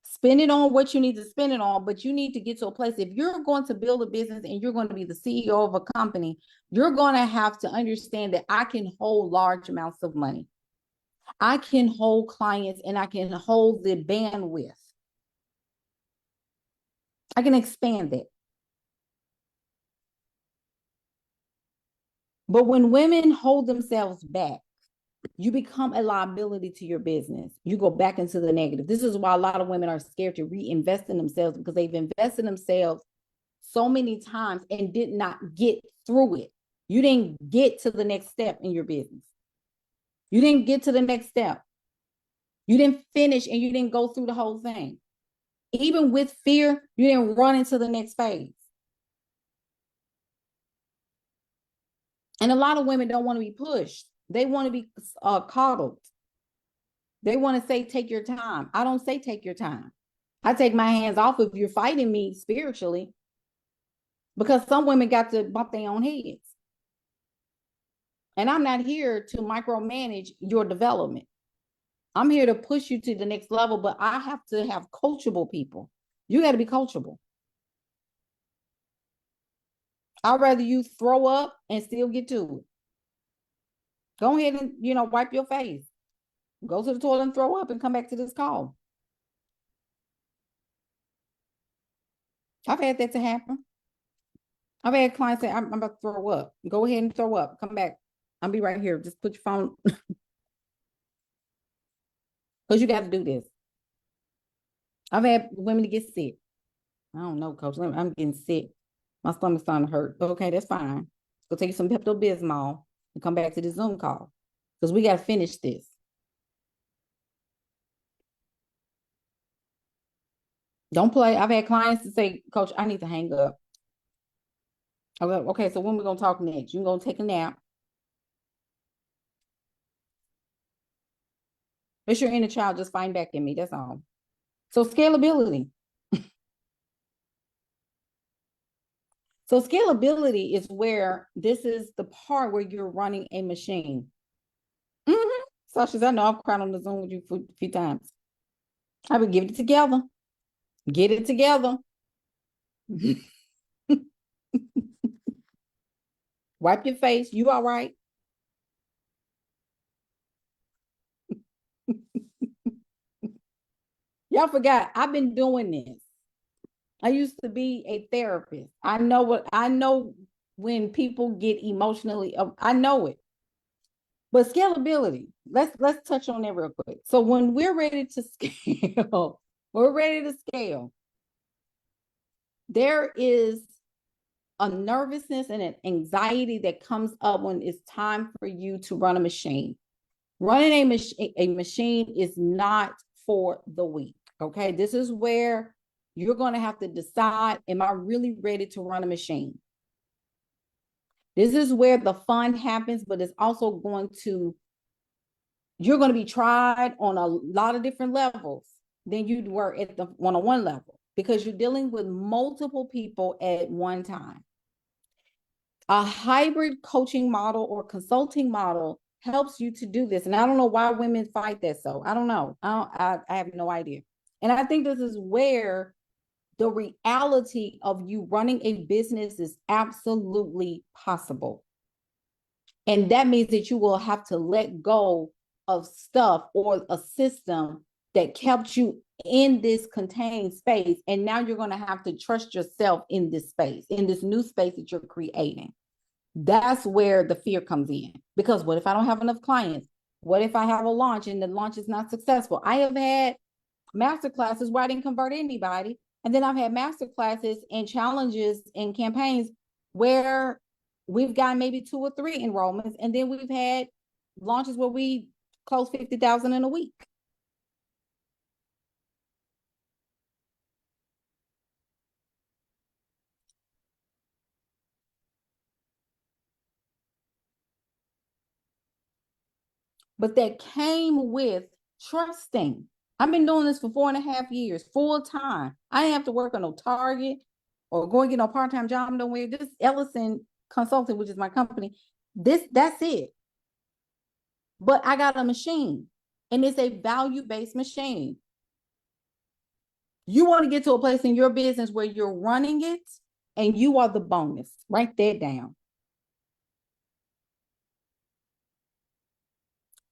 Spend it on what you need to spend it on, but you need to get to a place. If you're going to build a business and you're going to be the CEO of a company, you're going to have to understand that I can hold large amounts of money. I can hold clients and I can hold the bandwidth. I can expand it. But when women hold themselves back, you become a liability to your business. You go back into the negative. This is why a lot of women are scared to reinvest in themselves, because they've invested in themselves so many times and did not get through it. You didn't get to the next step in your business. You didn't get to the next step. You didn't finish and you didn't go through the whole thing. Even with fear, you didn't run into the next phase. And a lot of women don't want to be pushed. They want to be coddled. They want to say, take your time. I don't say take your time. I take my hands off if you're fighting me spiritually, because some women got to bump their own heads. And I'm not here to micromanage your development. I'm here to push you to the next level, but I have to have coachable people. You got to be coachable. I'd rather you throw up and still get to it. Go ahead and, wipe your face. Go to the toilet and throw up and come back to this call. I've had that to happen. I've had clients say, I'm about to throw up. Go ahead and throw up. Come back. I'll be right here. Just put your phone. Because you got to do this. I've had women to get sick. I don't know, coach. I'm getting sick. My stomach's starting to hurt. Okay, that's fine. Go take you some Pepto-Bismol and come back to the Zoom call, because we got to finish this. Don't play. I've had clients to say, coach, I need to hang up. Okay, so when we going to talk next? You're going to take a nap. It's your inner child just fighting back at me. That's all. So scalability. So scalability is where this is the part where you're running a machine. Sasha, I know I've cried on the Zoom with you a few times. I would give it together. Get it together. Wipe your face. You all right? Y'all forgot, I've been doing this. I used to be a therapist. I know when people get emotionally, I know it. But scalability, let's touch on that real quick. So when we're ready to scale, there is a nervousness and an anxiety that comes up when it's time for you to run a machine. Running a machine is not for the weak. Okay, this is where you're going to have to decide, am I really ready to run a machine? This is where the fun happens, but it's also you're going to be tried on a lot of different levels than you were at the one-on-one level, because you're dealing with multiple people at one time. A hybrid coaching model or consulting model helps you to do this. And I don't know why women fight that. So I don't know. I have no idea. And I think this is where the reality of you running a business is absolutely possible. And that means that you will have to let go of stuff or a system that kept you in this contained space. And now you're going to have to trust yourself in this space, in this new space that you're creating. That's where the fear comes in. Because what if I don't have enough clients? What if I have a launch and the launch is not successful? I have had master classes where I didn't convert anybody. And then I've had master classes and challenges and campaigns where we've got maybe 2 or 3 enrollments. And then we've had launches where we close 50,000 in a week. But that came with trusting. I've been doing this for 4.5 years, full time. I didn't have to work on no Target or go and get no part-time job nowhere. This Ellison Consulting, which is my company, that's it. But I got a machine, and it's a value-based machine. You want to get to a place in your business where you're running it and you are the bonus. Write that down.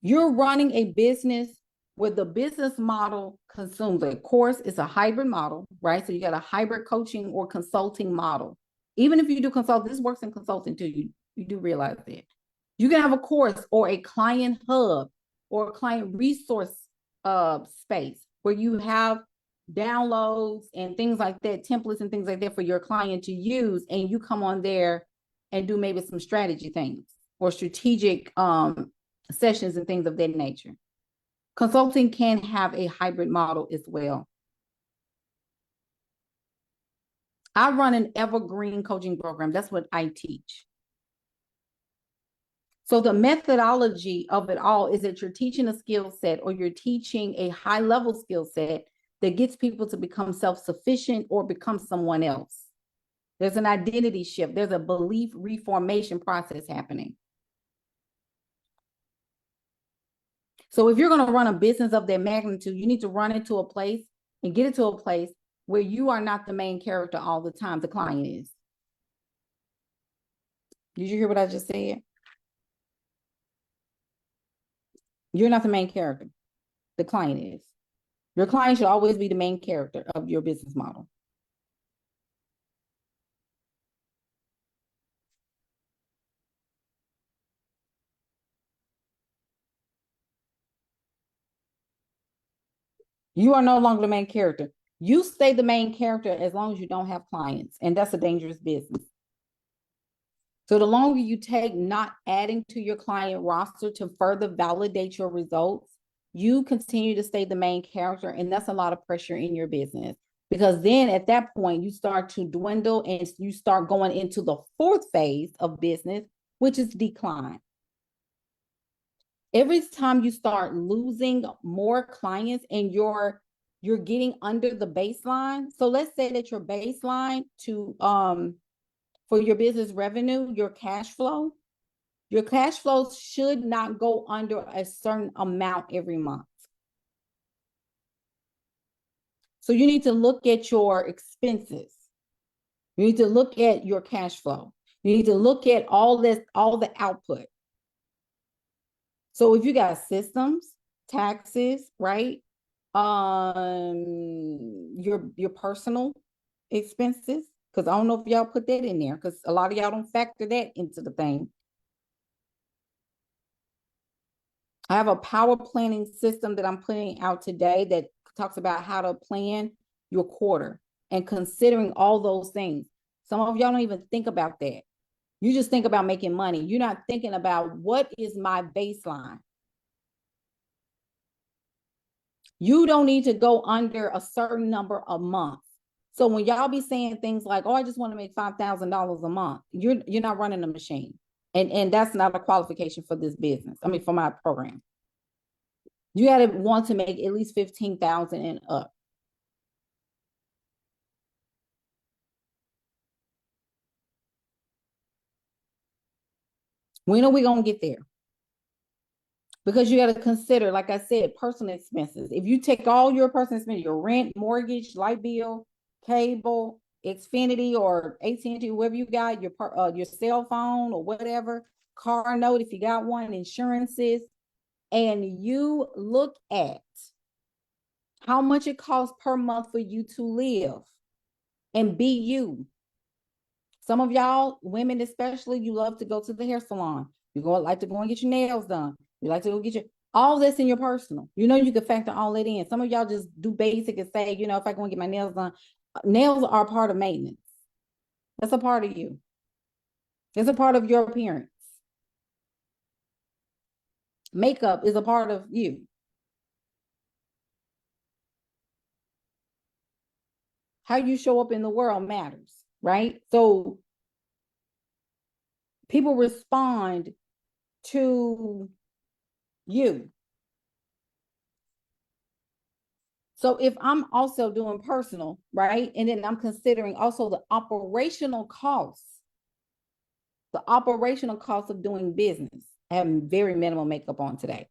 You're running a business where the business model consumes a course. It's a hybrid model, right? So you got a hybrid coaching or consulting model. Even if you do consult, this works in consulting too. You do realize that. You can have a course or a client hub or a client resource space where you have downloads and things like that, templates and things like that for your client to use. And you come on there and do maybe some strategy things or strategic sessions and things of that nature. Consulting can have a hybrid model as well. I run an evergreen coaching program. That's what I teach. So the methodology of it all is that you're teaching a skill set or you're teaching a high level skill set that gets people to become self-sufficient or become someone else. There's an identity shift. There's a belief reformation process happening. So if you're going to run a business of that magnitude, you need to run it to a place and get it to a place where you are not the main character all the time. The client is. Did you hear what I just said? You're not the main character. The client is. Your client should always be the main character of your business model. You are no longer the main character. You stay the main character as long as you don't have clients, and that's a dangerous business. So the longer you take not adding to your client roster to further validate your results, you continue to stay the main character, and that's a lot of pressure in your business. Because then at that point, you start to dwindle and you start going into the fourth phase of business, which is decline. Every time you start losing more clients and you're getting under the baseline. So let's say that your baseline to for your business revenue, your cash flow should not go under a certain amount every month. So you need to look at your expenses. You need to look at your cash flow. You need to look at all the output. So if you got systems, taxes, right? Your personal expenses, because I don't know if y'all put that in there, because a lot of y'all don't factor that into the thing. I have a power planning system that I'm putting out today that talks about how to plan your quarter and considering all those things. Some of y'all don't even think about that. You just think about making money. You're not thinking about what is my baseline. You don't need to go under a certain number a month. So when y'all be saying things like, "Oh, I just want to make $5,000 a month," you're not running a machine, and that's not a qualification for this business. I mean, for my program, you got to want to make at least 15,000 and up. When are we gonna get there? Because you got to consider, like I said, personal expenses. If you take all your personal expenses, your rent, mortgage, light bill, cable, Xfinity or AT&T, whoever you got, your cell phone or whatever, car note if you got one, insurances, and you look at how much it costs per month for you to live and be you. Some of y'all, women especially, you love to go to the hair salon. Like to go and get your nails done. You like to go get all this in your personal. You know, you can factor all that in. Some of y'all just do basic and say, if I go and get my nails done, nails are a part of maintenance. That's a part of you. It's a part of your appearance. Makeup is a part of you. How you show up in the world matters, right? So people respond to you. So if I'm also doing personal, right? And then I'm considering also the operational costs of doing business. I have very minimal makeup on today.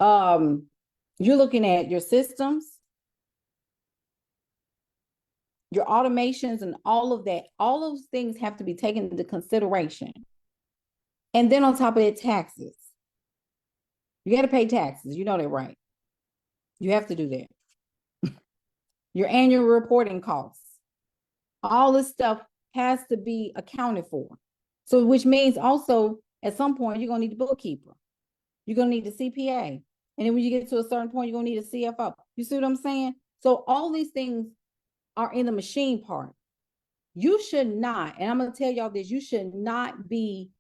You're looking at your systems, your automations, and all of that. All those things have to be taken into consideration. And then on top of that, taxes. You got to pay taxes. You know that, right? You have to do that. Your annual reporting costs. All this stuff has to be accounted for. So which means also At some point, you're going to need a bookkeeper. You're going to need a CPA. And then when you get to a certain point, you're going to need a CFO. You see what I'm saying? So all these things are in the machine part. You should not, and I'm going to tell y'all this, you should not be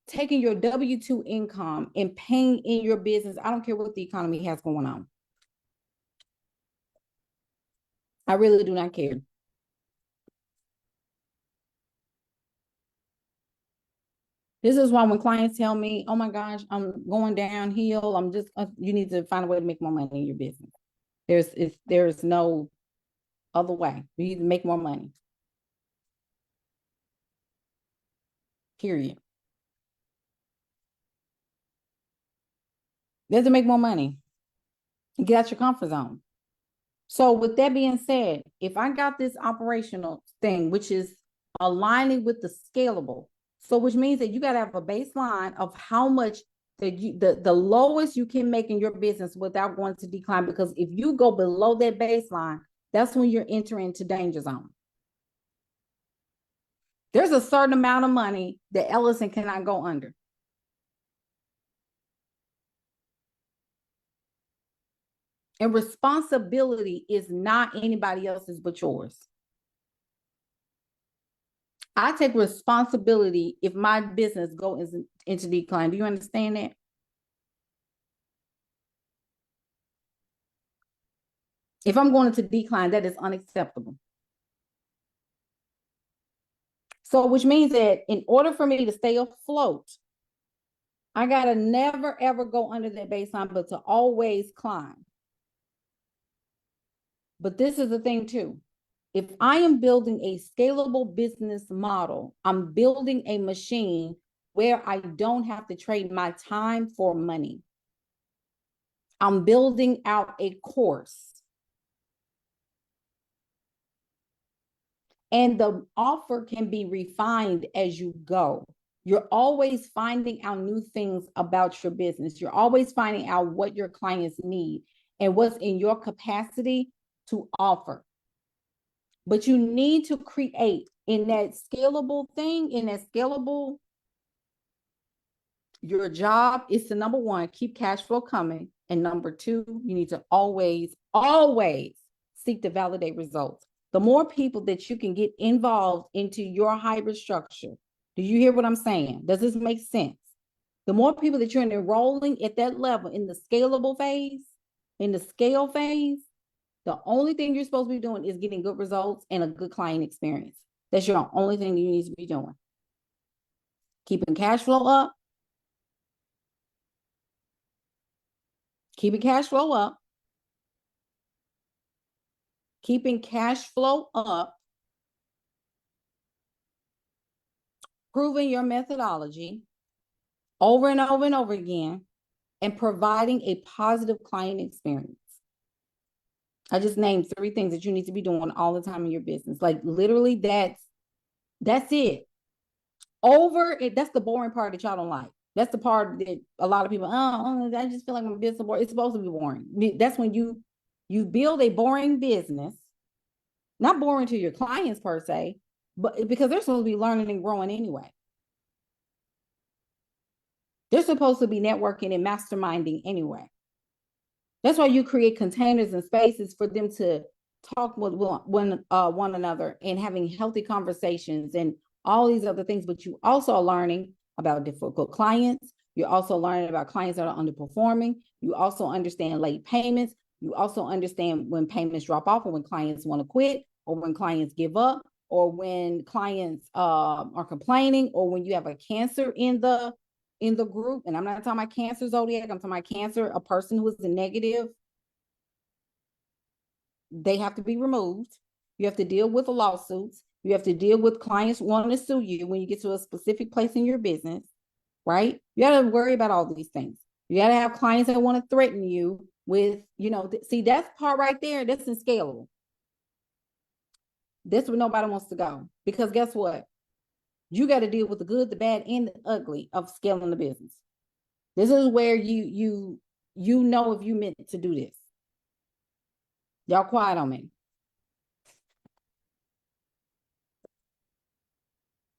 taking your W-2 income and paying in your business. I don't care what the economy has going on. I really do not care. This is why when clients tell me, oh my gosh, I'm going downhill, I'm just, you need to find a way to make more money in your business. There's no other way. You need to make more money. Period. You have to make more money. Get out your comfort zone. So with that being said, if I got this operational thing, which is aligning with the scalable, so which means that you got to have a baseline of how much the lowest you can make in your business without going to decline. Because if you go below that baseline, that's when you're entering into danger zone. There's a certain amount of money that Ellison cannot go under. And responsibility is not anybody else's but yours. I take responsibility if my business goes into decline. Do you understand that? If I'm going into decline, that is unacceptable. So, which means that in order for me to stay afloat, I got to never, ever go under that baseline, but to always climb. But this is the thing too. If I am building a scalable business model, I'm building a machine where I don't have to trade my time for money. I'm building out a course. And the offer can be refined as you go. You're always finding out new things about your business. You're always finding out what your clients need and what's in your capacity to offer. But you need to create in that scalable thing, in that scalable, your job is to, number one, keep cash flow coming. And number two, you need to always seek to validate results. The more people that you can get involved into your hybrid structure, do you hear what I'm saying? Does this make sense? The more people that you're enrolling at that level in the scalable phase, in the scale phase, the only thing you're supposed to be doing is getting good results and a good client experience. That's your only thing you need to be doing. Keeping cash flow up. Keeping cash flow up. Keeping cash flow up. Proving your methodology over and over and over again, and providing a positive client experience. I just named 3 things that you need to be doing all the time in your business. Like literally that's it. Over it, that's the boring part that y'all don't like. That's the part that a lot of people, I just feel like my business is boring. It's supposed to be boring. That's when you build a boring business, not boring to your clients per se, but because they're supposed to be learning and growing anyway. They're supposed to be networking and masterminding anyway. That's why you create containers and spaces for them to talk with one another and having healthy conversations and all these other things. But you also are learning about difficult clients. You're also learning about clients that are underperforming. You also understand late payments. You also understand when payments drop off or when clients want to quit or when clients give up or when clients are complaining or when you have a cancer in the group. And I'm not talking about cancer zodiac. I'm talking about cancer, a person who is a negative. They have to be removed. You have to deal with the lawsuits. You have to deal with clients wanting to sue you when you get to a specific place in your business, right? You got to worry about all these things. You got to have clients that want to threaten you with, see, that's part right there. That's unscalable. That's where nobody wants to go. Because guess what? You got to deal with the good, the bad, and the ugly of scaling the business. This is where you know if you meant to do this. Y'all quiet on me.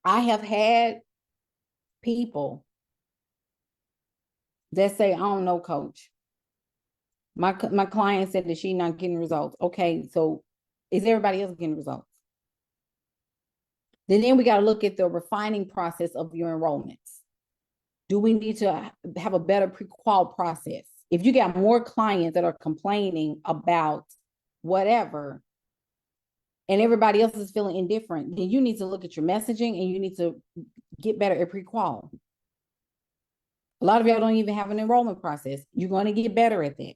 I have had people that say, I don't know, coach. My client said that she's not getting results. Okay, so is everybody else getting results? Then we got to look at the refining process of your enrollments. Do we need to have a better pre-qual process? If you got more clients that are complaining about whatever, and everybody else is feeling indifferent, then you need to look at your messaging and you need to get better at pre-qual. A lot of y'all don't even have an enrollment process. You're going to get better at that.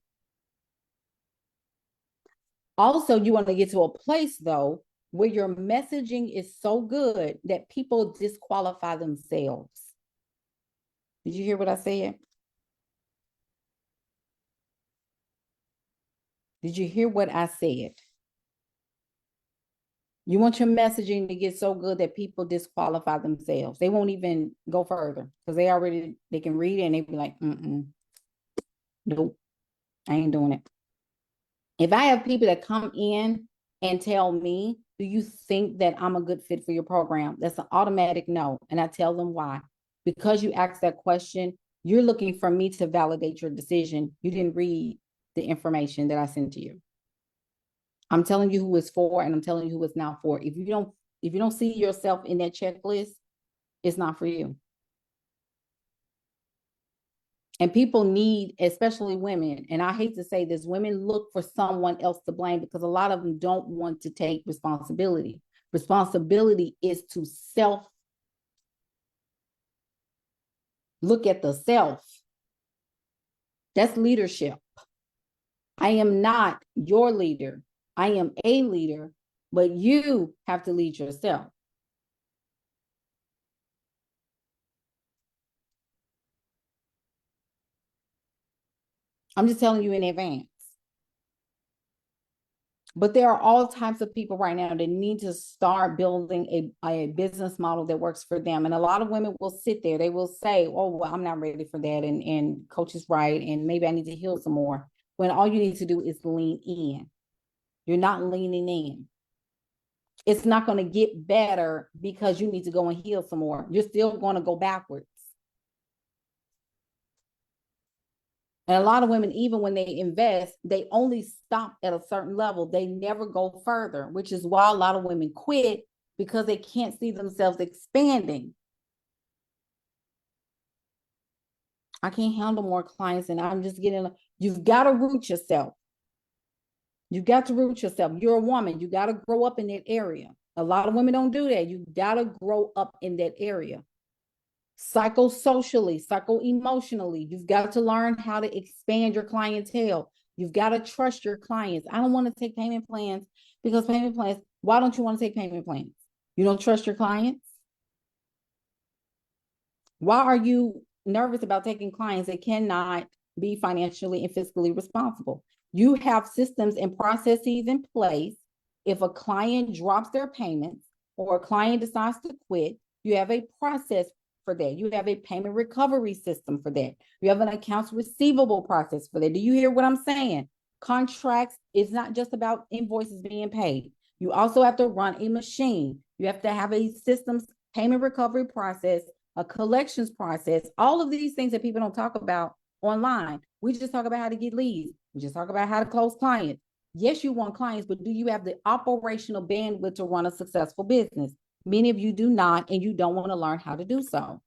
Also, you want to get to a place, though, where your messaging is so good that people disqualify themselves. Did you hear what I said? Did you hear what I said? You want your messaging to get so good that people disqualify themselves. They won't even go further because they can read it and they be like, nope, I ain't doing it. If I have people that come in and tell me, do you think that I'm a good fit for your program? That's an automatic no. And I tell them why. Because you asked that question, you're looking for me to validate your decision. You didn't read the information that I sent to you. I'm telling you who it's for, and I'm telling you who it's not for. If you don't see yourself in that checklist, it's not for you. And people need, especially women, and I hate to say this, women look for someone else to blame because a lot of them don't want to take responsibility. Responsibility is to look at the self. That's leadership. I am not your leader. I am a leader, but you have to lead yourself. I'm just telling you in advance. But there are all types of people right now that need to start building a business model that works for them. And a lot of women will sit there. They will say, oh, well, I'm not ready for that. And coach is right. And maybe I need to heal some more. When all you need to do is lean in. You're not leaning in. It's not going to get better because you need to go and heal some more. You're still going to go backwards. And a lot of women, even when they invest, they only stop at a certain level. They never go further, which is why a lot of women quit because they can't see themselves expanding. I can't handle more clients and I'm just you've got to root yourself. You've got to root yourself. You're a woman. You got to grow up in that area. A lot of women don't do that. You got to grow up in that area. Psychosocially, psycho-emotionally, you've got to learn how to expand your clientele. You've got to trust your clients. I don't want to take payment plans because payment plans, why don't you want to take payment plans? You don't trust your clients? Why are you nervous about taking clients that cannot be financially and fiscally responsible? You have systems and processes in place. If a client drops their payments or a client decides to quit, you have a process for that. You have a payment recovery system for that. You have an accounts receivable process for that. Do you hear what I'm saying? Contracts is not just about invoices being paid. You also have to run a machine. You have to have a systems payment recovery process, a collections process, all of these things that people don't talk about online. We just talk about how to get leads. We just talk about how to close clients. Yes, you want clients, but do you have the operational bandwidth to run a successful business? Many of you do not, and you don't want to learn how to do so.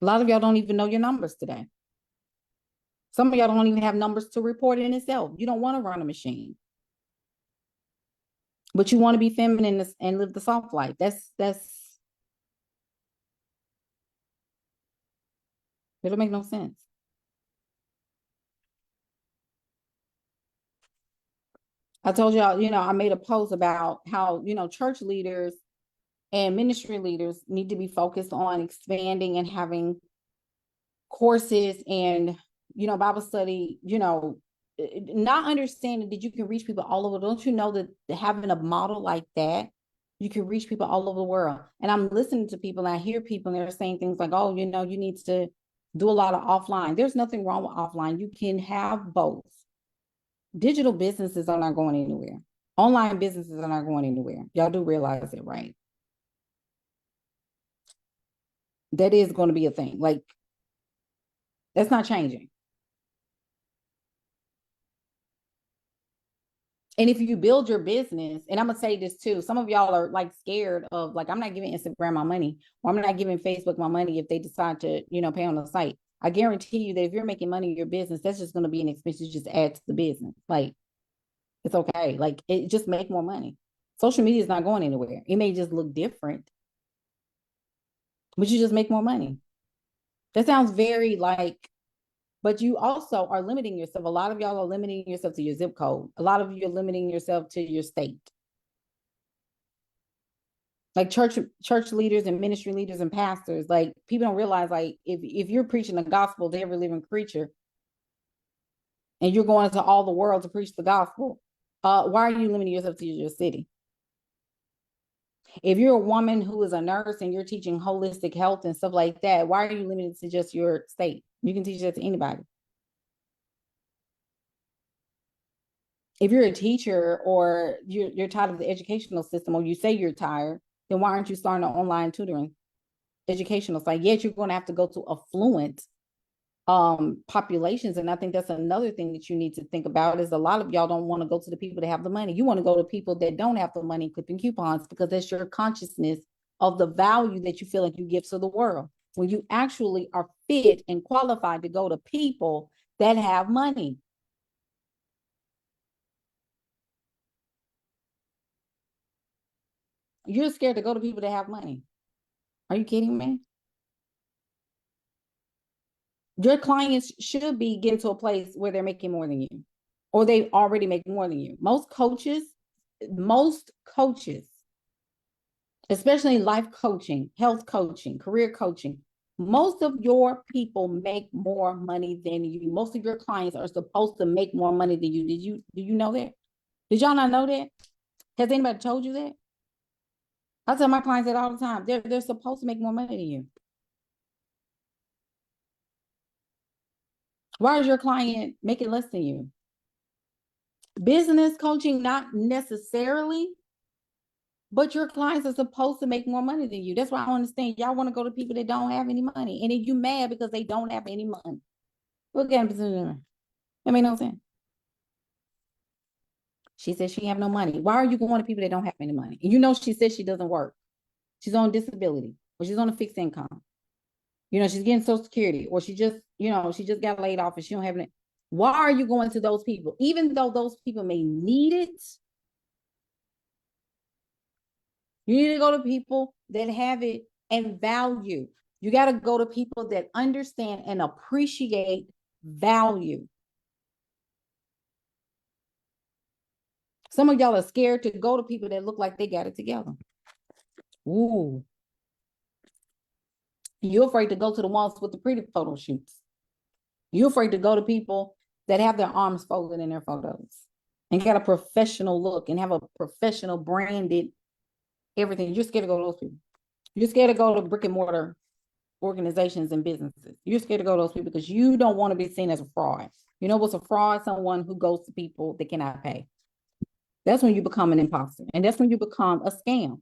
A lot of y'all don't even know your numbers today. Some of y'all don't even have numbers to report in itself. You don't want to run a machine. But you want to be feminine and live the soft life. It'll make no sense. I told y'all, I made a post about how, church leaders and ministry leaders need to be focused on expanding and having courses and, Bible study, not understanding that you can reach people all over. Don't you know that having a model like that, you can reach people all over the world? And I'm listening to people and I hear people and they're saying things like, oh, you need to do a lot of offline. There's nothing wrong with offline. You can have both. Digital businesses are not going anywhere. Online businesses are not going anywhere. Y'all do realize it, right? That is going to be a thing. Like, that's not changing. And if you build your business, and I'm gonna say this too, some of y'all are like scared of like, I'm not giving Instagram my money, or I'm not giving Facebook my money if they decide to, pay on the site. I guarantee you that if you're making money in your business, that's just going to be an expense you just add to the business. Like, it's okay. Like, it just make more money. Social media is not going anywhere. It may just look different, but you just make more money. That sounds very like, but you also are limiting yourself. A lot of y'all are limiting yourself to your zip code. A lot of you are limiting yourself to your state. Like church leaders and ministry leaders and pastors, like people don't realize, like if you're preaching the gospel to every living creature and you're going into all the world to preach the gospel, why are you limiting yourself to your city? If you're a woman who is a nurse and you're teaching holistic health and stuff like that, why are you limited to just your state? You can teach that to anybody. If you're a teacher or you're tired of the educational system, or you say you're tired, then why aren't you starting an online tutoring educational site? Yet you're going to have to go to affluent populations. And I think that's another thing that you need to think about, is a lot of y'all don't want to go to the people that have the money. You want to go to people that don't have the money, clipping coupons, because that's your consciousness of the value that you feel like you give to the world. When you actually are fit and qualified to go to people that have money. You're scared to go to people that have money. Are you kidding me? Your clients should be getting to a place where they're making more than you, or they already make more than you. Most coaches, especially life coaching, health coaching, career coaching, most of your people make more money than you. Most of your clients are supposed to make more money than you. Do you know that? Did y'all not know that? Has anybody told you that? I tell my clients that all the time. They're supposed to make more money than you. Why is your client making less than you? Business coaching, not necessarily, but your clients are supposed to make more money than you. That's why I don't understand. Y'all want to go to people that don't have any money, and then you mad because they don't have any money. Look at them. That made no sense. She said she have no money. Why are you going to people that don't have any money? And she says she doesn't work. She's on disability, or she's on a fixed income. She's getting Social Security, or she just got laid off and she don't have any. Why are you going to those people? Even though those people may need it, you need to go to people that have it and value. You got to go to people that understand and appreciate value. Some of y'all are scared to go to people that look like they got it together. Ooh. You're afraid to go to the ones with the pretty photo shoots. You're afraid to go to people that have their arms folded in their photos and got a professional look and have a professional branded everything. You're scared to go to those people. You're scared to go to brick and mortar organizations and businesses. You're scared to go to those people because you don't want to be seen as a fraud. You know what's a fraud? Someone who goes to people that cannot pay. That's when you become an imposter. And that's when you become a scam.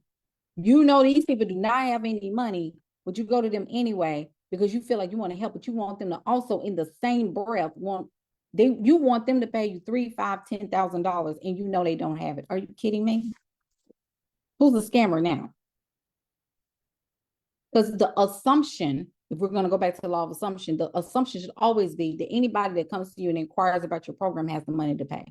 These people do not have any money, but you go to them anyway because you feel like you want to help, but you want them to also, in the same breath, you want them to pay you $3,000, $5,000, $10,000, and they don't have it. Are you kidding me? Who's a scammer now? Because the assumption, if we're going to go back to the law of assumption, the assumption should always be that anybody that comes to you and inquires about your program has the money to pay.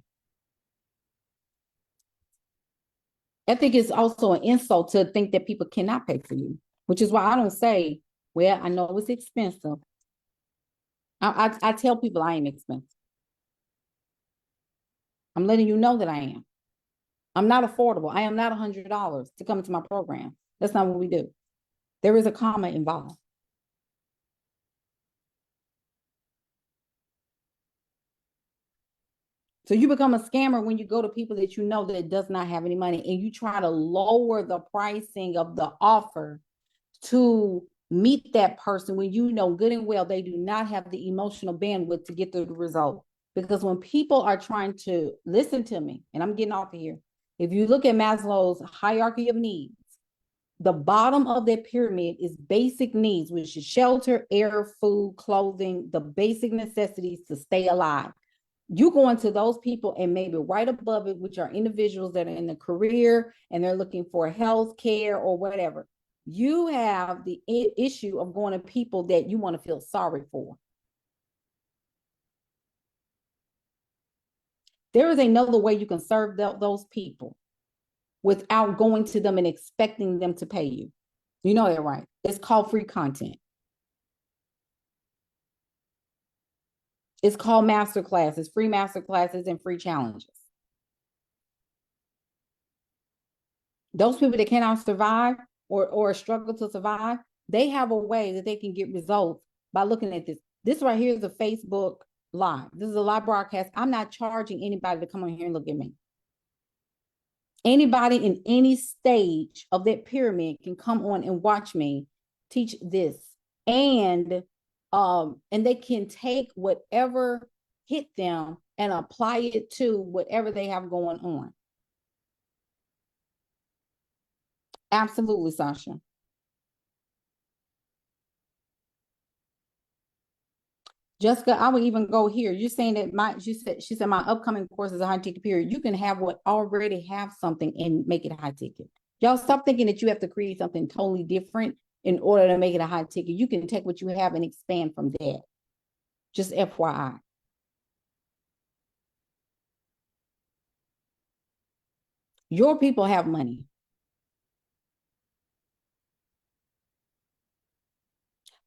I think it's also an insult to think that people cannot pay for you, which is why I don't say, well, I know it's expensive. I tell people I am expensive. I'm letting you know that I am. I'm not affordable. I am not $100 to come into my program. That's not what we do. There is a comma involved. So you become a scammer when you go to people that that does not have any money, and you try to lower the pricing of the offer to meet that person when good and well they do not have the emotional bandwidth to get the result. Because when people are trying to listen to me, and I'm getting off of here, If you look at Maslow's hierarchy of needs, the bottom of that pyramid is basic needs, which is shelter, air, food, clothing, the basic necessities to stay alive. You go into those people, and maybe right above it, which are individuals that are in the career and they're looking for health care or whatever. You have the issue of going to people that you want to feel sorry for. There is another way you can serve those people without going to them and expecting them to pay you. You know that, right? It's called free content. It's called master classes, free master classes, and free challenges. Those people that cannot survive or struggle to survive, they have a way that they can get results by looking at this. This right here is a Facebook Live. This is a live broadcast. I'm not charging anybody to come on here and look at me. Anybody in any stage of that pyramid can come on and watch me teach this. And they can take whatever hit them and apply it to whatever they have going on. Absolutely, Sasha. Jessica, I would even go here. You're saying that she said my upcoming course is a high ticket period. You can have what already have something and make it a high ticket. Y'all stop thinking that you have to create something totally different in order to make it a high ticket. You can take what you have and expand from that. Just FYI. Your people have money.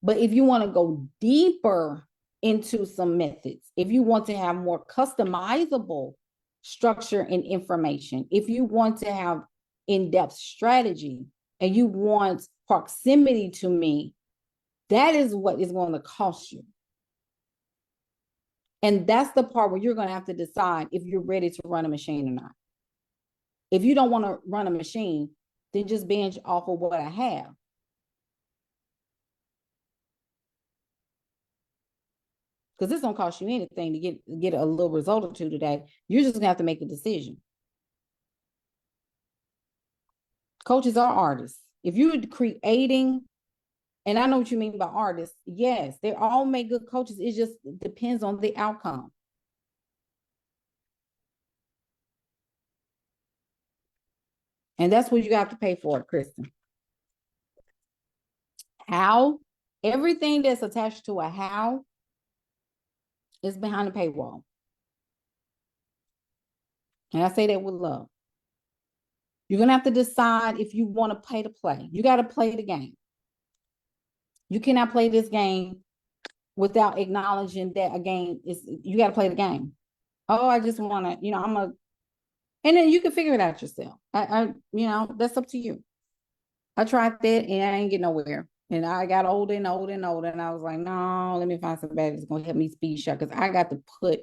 But if you want to go deeper into some methods, if you want to have more customizable structure and information, if you want to have in-depth strategy and you want proximity to me, that is what is going to cost you. And that's the part where you're going to have to decide if you're ready to run a machine or not. If you don't want to run a machine, then just binge off of what I have. Because this don't cost you anything to get a little result or two today. You're just gonna have to make a decision. Coaches are artists. If you're creating, and I know what you mean by artists, yes, they all make good coaches. It just depends on the outcome. And that's what you have to pay for, Kristen. How? Everything that's attached to a how is behind the paywall. And I say that with love. You're going to have to decide if you want to pay to play. You got to play the game. You cannot play this game without acknowledging that a game is, you got to play the game. Oh, I just want to, and then you can figure it out yourself. That's up to you. I tried that and I ain't get nowhere. And I got older and older and older. And I was like, no, let me find somebody that's going to help me speed shot. Because I got to put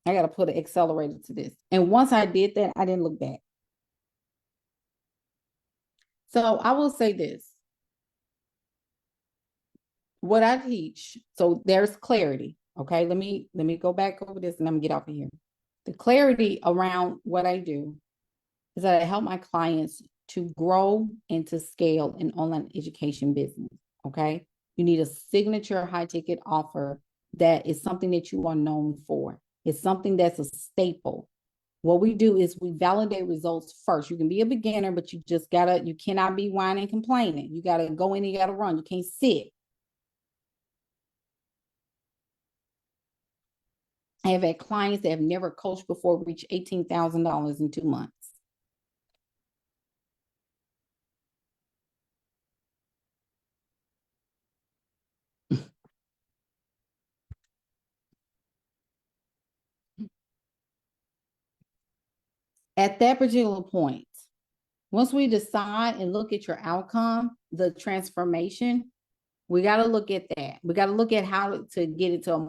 an accelerator to this. And once I did that, I didn't look back. So I will say this. What I teach, so there's clarity. Okay, let me go back over this and I'm gonna get off of here. The clarity around what I do is that I help my clients to grow and to scale an online education business. Okay, you need a signature high ticket offer that is something that you are known for. It's something that's a staple. What we do is we validate results first. You can be a beginner, but you cannot be whining and complaining. You gotta go in and you gotta run. You can't sit. I have had clients that have never coached before reach $18,000 in 2 months. At that particular point, once we decide and look at your outcome, the transformation, we got to look at that. We got to look at how to get it to a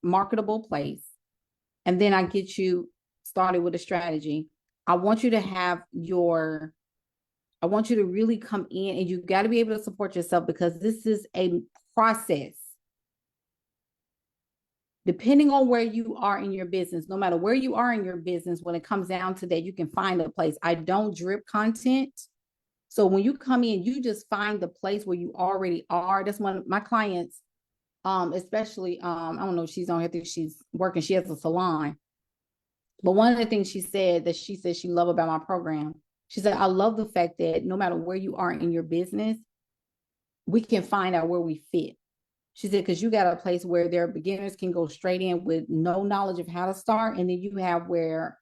marketable place. And then I get you started with a strategy. I want you to really come in and you got to be able to support yourself because this is a process. depending on where you are in your business, no matter where you are in your business, when it comes down to that, you can find a place. I don't drip content. So when you come in, you just find the place where you already are. That's one of my clients, especially, I don't know if she's on here, I think she's working, she has a salon. But one of the things she said she loved about my program, she said, I love the fact that no matter where you are in your business, we can find out where we fit. She said, because you got a place where their beginners can go straight in with no knowledge of how to start. And then you have where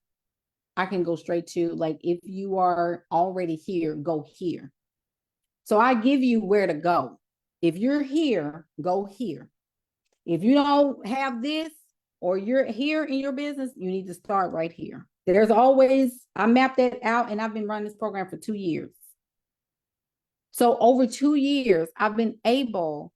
I can go straight to, like, if you are already here, go here. So I give you where to go. If you're here, go here. If you don't have this, or you're here in your business, you need to start right here. There's always, I mapped that out, and I've been running this program for 2 years. So over 2 years, I've been able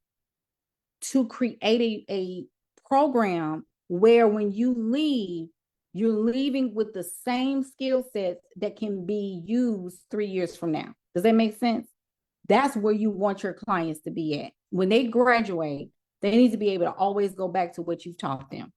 to create a program where when you leave, you're leaving with the same skill sets that can be used 3 years from now. Does that make sense? That's where you want your clients to be at. When they graduate, they need to be able to always go back to what you've taught them.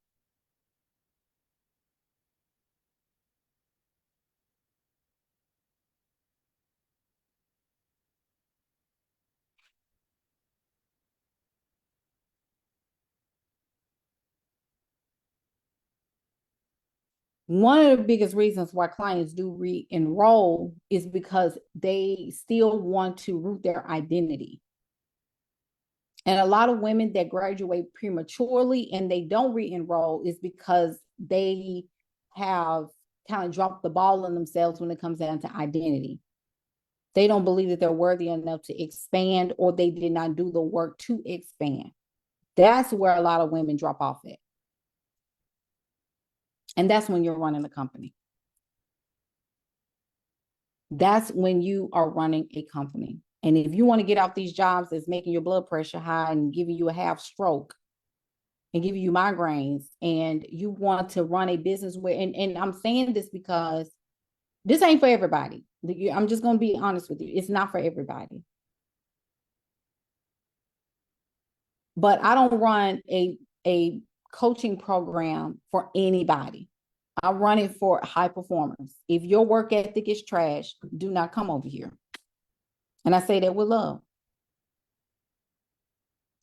One of the biggest reasons why clients do re-enroll is because they still want to root their identity. And a lot of women that graduate prematurely and they don't re-enroll is because they have kind of dropped the ball on themselves when it comes down to identity. They don't believe that they're worthy enough to expand, or they did not do the work to expand. That's where a lot of women drop off at. And that's when you're running a company. That's when you are running a company. And if you want to get off these jobs that's making your blood pressure high and giving you a half stroke and giving you migraines, and you want to run a business where, and I'm saying this because this ain't for everybody. I'm just going to be honest with you. It's not for everybody. But I don't run a coaching program for anybody. I run it for high performers. If your work ethic is trash, do not come over here. And I say that with love.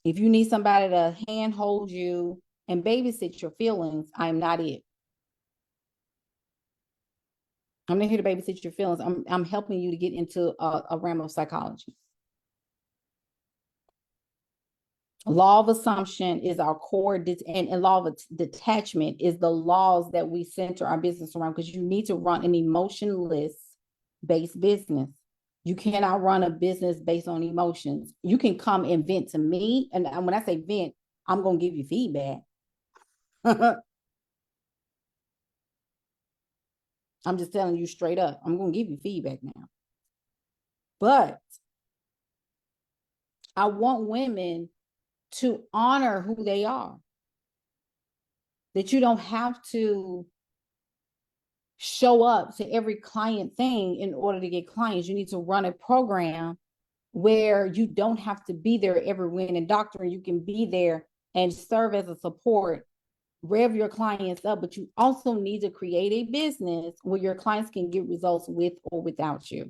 If you need somebody to handhold you and babysit your feelings, I'm not it. I'm not here to babysit your feelings. I'm helping you to get into a realm of psychology. Law of assumption is our core, and law of detachment is the laws that we center our business around, because you need to run an emotionless based business. You cannot run a business based on emotions. You can come and vent to me. And when I say vent, I'm going to give you feedback. I'm just telling you straight up. I'm going to give you feedback now. But I want women to honor who they are. That you don't have to show up to every client thing in order to get clients. You need to run a program where you don't have to be there every win and doctor, and you can be there and serve as a support, rev your clients up. But you also need to create a business where your clients can get results with or without you.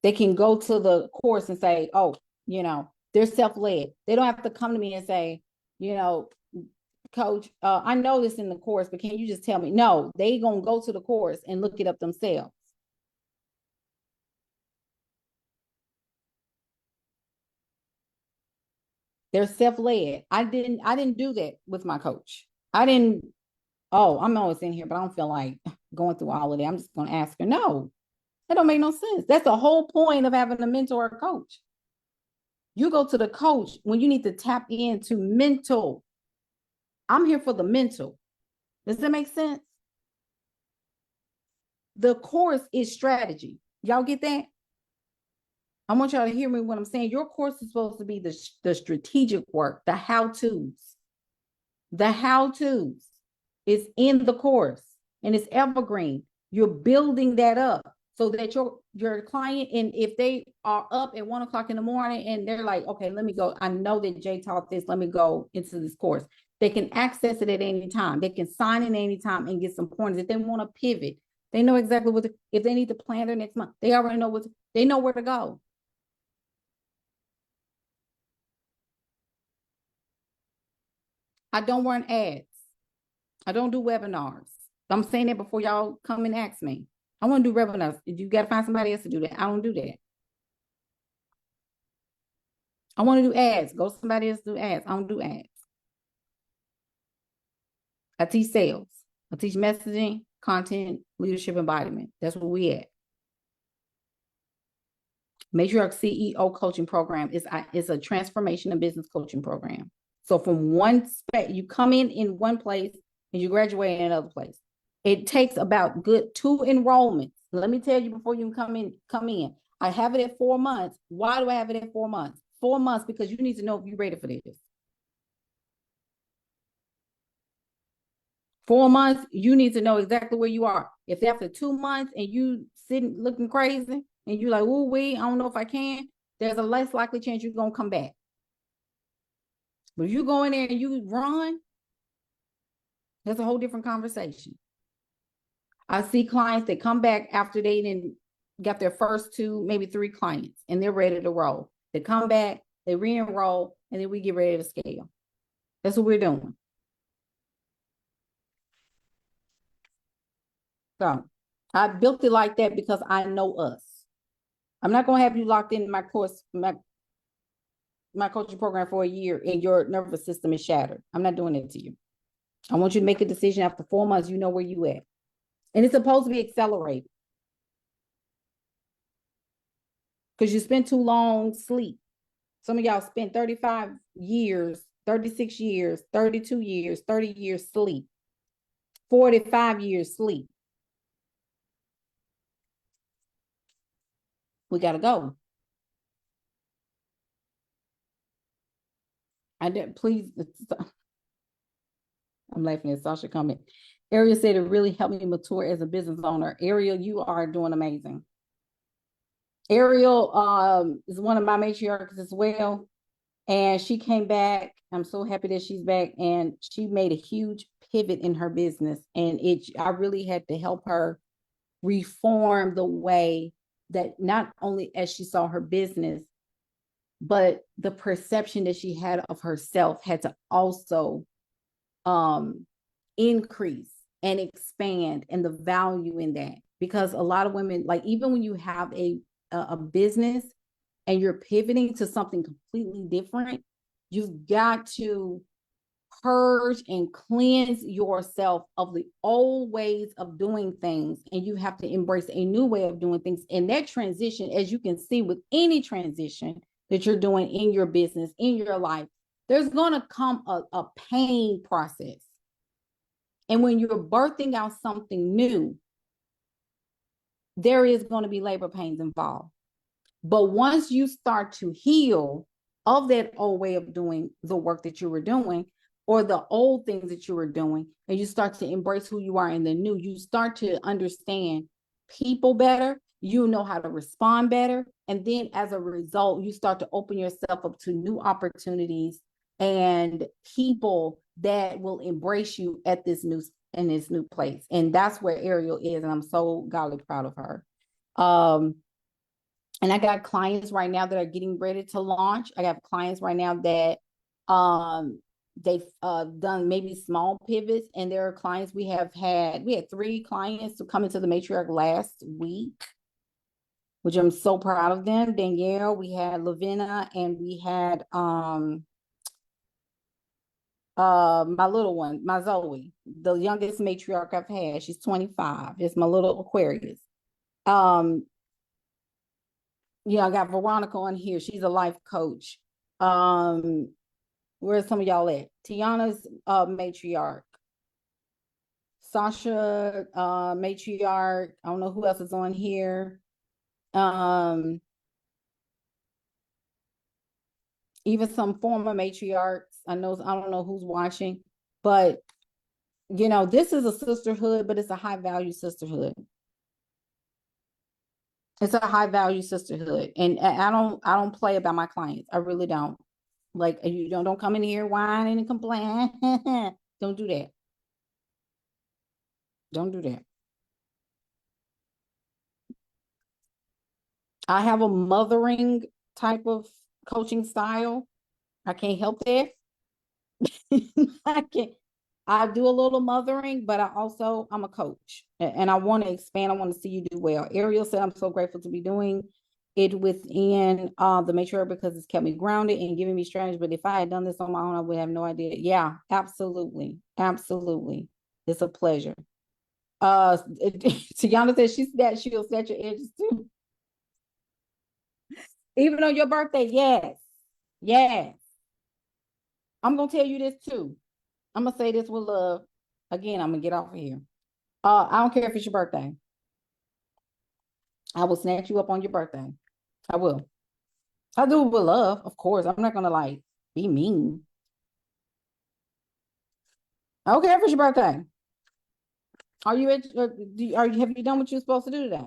They can go to the course and say, oh, they're self-led. They don't have to come to me and say, coach, I know this in the course, but can you just tell me? No, they gonna go to the course and look it up themselves. They're self-led. I didn't do that with my coach. I'm always in here, but I don't feel like going through all of that. I'm just gonna ask her. No, that don't make no sense. That's the whole point of having a mentor or coach. You go to the coach when you need to tap into mental. I'm here for the mental. Does that make sense? The course is strategy. Y'all get that? I want y'all to hear me when I'm saying your course is supposed to be the strategic work, the how-tos. The how-tos is in the course, and it's evergreen. You're building that up so that your client, and if they are up at 1 o'clock in the morning and they're like, okay, let me go. I know that Jay taught this. Let me go into this course. They can access it at any time. They can sign in any time and get some pointers. If they want to pivot, they know exactly if they need to plan their next month, they already know they know where to go. I don't run ads. I don't do webinars. I'm saying that before y'all come and ask me. I want to do webinars. You got to find somebody else to do that. I don't do that. I want to do ads. Go somebody else do ads. I don't do ads. I teach sales. I teach messaging, content, leadership embodiment. That's where we at. Matriarch CEO Coaching Program is a transformation and business coaching program. So from one spec, you come in one place and you graduate in another place. It takes about good 2 enrollments. Let me tell you before you come in. I have it at 4 months. Why do I have it at 4 months? 4 months because you need to know if you're ready for this. 4 months, you need to know exactly where you are. If after 2 months and you sitting looking crazy and you like, oh, I don't know if I can, there's a less likely chance you're going to come back. But if you go in there and you run, that's a whole different conversation. I see clients that come back after they didn't got their first 2, maybe 3 clients, and they're ready to roll. They come back, they re-enroll, and then we get ready to scale. That's what we're doing. So I built it like that because I know us. I'm not going to have you locked in my course, my coaching program for a year and your nervous system is shattered. I'm not doing it to you. I want you to make a decision after 4 months. You know where you at. And it's supposed to be accelerated. Because you spend too long sleep. Some of y'all spent 35 years, 36 years, 32 years, 30 years sleep, 45 years sleep. We got to go. I didn't, please. I'm laughing at Sasha comment. Ariel said it really helped me mature as a business owner. Ariel, you are doing amazing. Ariel is one of my matriarchs as well. And she came back. I'm so happy that she's back. And she made a huge pivot in her business. And I really had to help her reform the way that not only as she saw her business, but the perception that she had of herself had to also increase and expand, and the value in that. Because a lot of women, like even when you have a business and you're pivoting to something completely different, you've got to purge and cleanse yourself of the old ways of doing things, and you have to embrace a new way of doing things. And that transition, as you can see with any transition that you're doing in your business, in your life, there's going to come a pain process. And when you're birthing out something new, there is going to be labor pains involved. But once you start to heal of that old way of doing the work that you were doing, or the old things that you were doing, and you start to embrace who you are in the new, you start to understand people better, you know how to respond better. And then as a result, you start to open yourself up to new opportunities and people that will embrace you at this new place. And that's where Ariel is. And I'm so godly proud of her. And I got clients right now that are getting ready to launch. I got clients right now that they've done maybe small pivots, and there are clients we had 3 clients to come into the Matriarch last week, which I'm so proud of them. Danielle, we had Lavina, and we had my little one, my Zoe, the youngest matriarch I've had. She's 25. It's my little Aquarius. I got Veronica on here. She's a life coach. Where's some of y'all at? Tiana's matriarch. Sasha, matriarch. I don't know who else is on here. Even some former matriarchs. I don't know who's watching, but this is a sisterhood, but it's a high value sisterhood. It's a high value sisterhood. And I don't play about my clients. I really don't. Like, you don't come in here whining and complaining. Don't do that. Don't do that. I have a mothering type of coaching style. I can't help that. I can I do a little mothering, but I'm a coach and I want to expand. I want to see you do well. Ariel said, I'm so grateful to be doing it within the matriarch because it's kept me grounded and giving me strategy. But if I had done this on my own, I would have no idea. Yeah, absolutely. Absolutely. It's a pleasure. Tiana says she'll set your edges too. Even on your birthday, yes. Yes. I'm gonna tell you this too. I'm gonna say this with love. Again, I'm gonna get off of here. I don't care if it's your birthday. I will snatch you up on your birthday. I will. I do it with love, of course. I'm not gonna like be mean. I don't care if it's your birthday. Are you have you done what you're supposed to do today?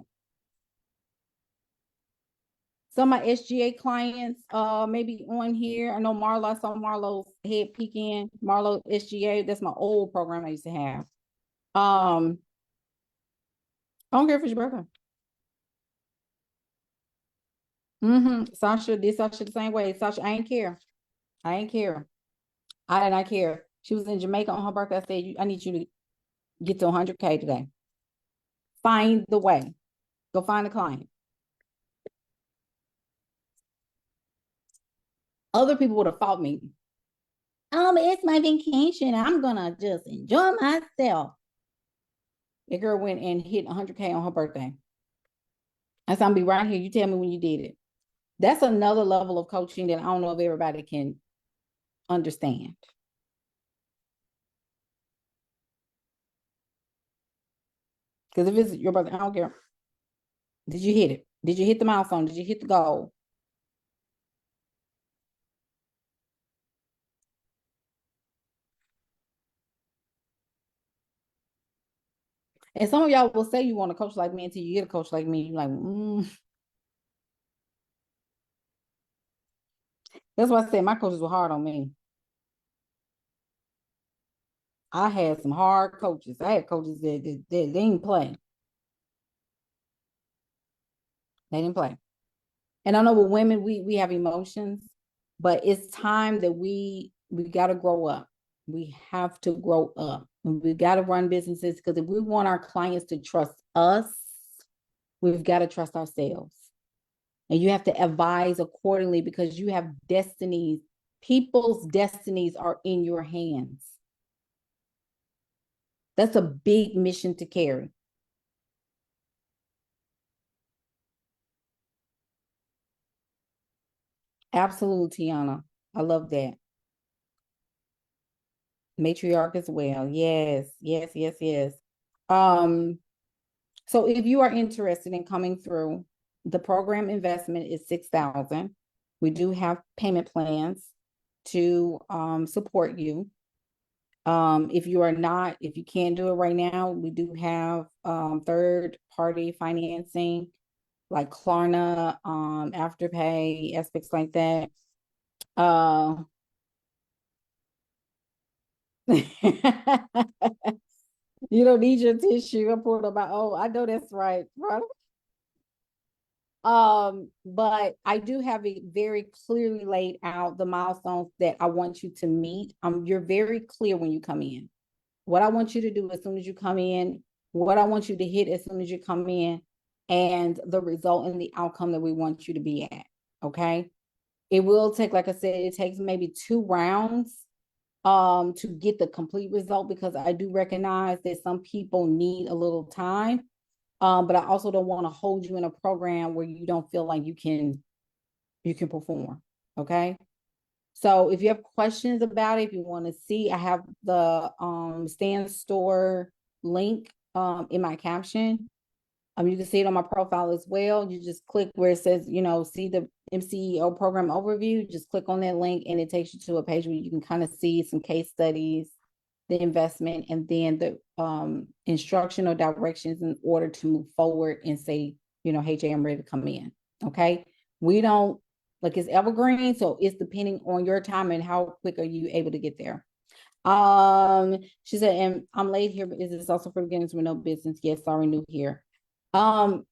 Some of my SGA clients maybe on here. I know Marlo, I saw Marlo's head peek in. Marlo SGA, that's my old program I used to have. I don't care if it's your birthday. Sasha did Sasha the same way. Sasha, I ain't care. I ain't care. I did not care. She was in Jamaica on her birthday. I said, I need you to get to 100K today. Find the way. Go find a client. Other people would have fought me. It's my vacation. I'm gonna just enjoy myself. The girl went and hit 100K on her birthday. I said, I'm gonna be right here. You tell me when you did it. That's another level of coaching that I don't know if everybody can understand. Because if it's your birthday, I don't care. Did you hit it? Did you hit the milestone? Did you hit the goal? And some of y'all will say you want a coach like me until you get a coach like me. You're like, That's why I said my coaches were hard on me. I had some hard coaches. I had coaches that they didn't play. They didn't play. And I know with women, we have emotions, but it's time that we got to grow up. We have to grow up. We got to run businesses because if we want our clients to trust us, we've got to trust ourselves. And you have to advise accordingly because you have destinies. People's destinies are in your hands. That's a big mission to carry. Absolutely, Tiana. I love that. Matriarch as well. Yes, yes, yes, yes. Um, so if you are interested in coming through, the program investment is 6,000. We do have payment plans to support you. If you can't do it right now, we do have third party financing like Klarna, Afterpay, aspects like that. You don't need your tissue. I pulled up my I know that's right. But I do have it very clearly laid out the milestones that I want you to meet. You're very clear when you come in. What I want you to do as soon as you come in, what I want you to hit as soon as you come in, and the result and the outcome that we want you to be at. Okay. It will take, like I said, it takes maybe 2 rounds to get the complete result because I do recognize that some people need a little time. But I also don't want to hold you in a program where you don't feel like you can perform. Okay. So if you have questions about it, if you want to see, I have the Stand Store link in my caption. You can see it on my profile as well. You just click where it says, see the MCEO program overview. Just click on that link and it takes you to a page where you can kind of see some case studies, the investment, and then the instructional directions in order to move forward and say, hey, Jay, I'm ready to come in. Okay. We don't, like, it's evergreen. So it's depending on your time and how quick are you able to get there. She said, and I'm late here, but is this also for beginners with no business? Yes, sorry, new here. I'm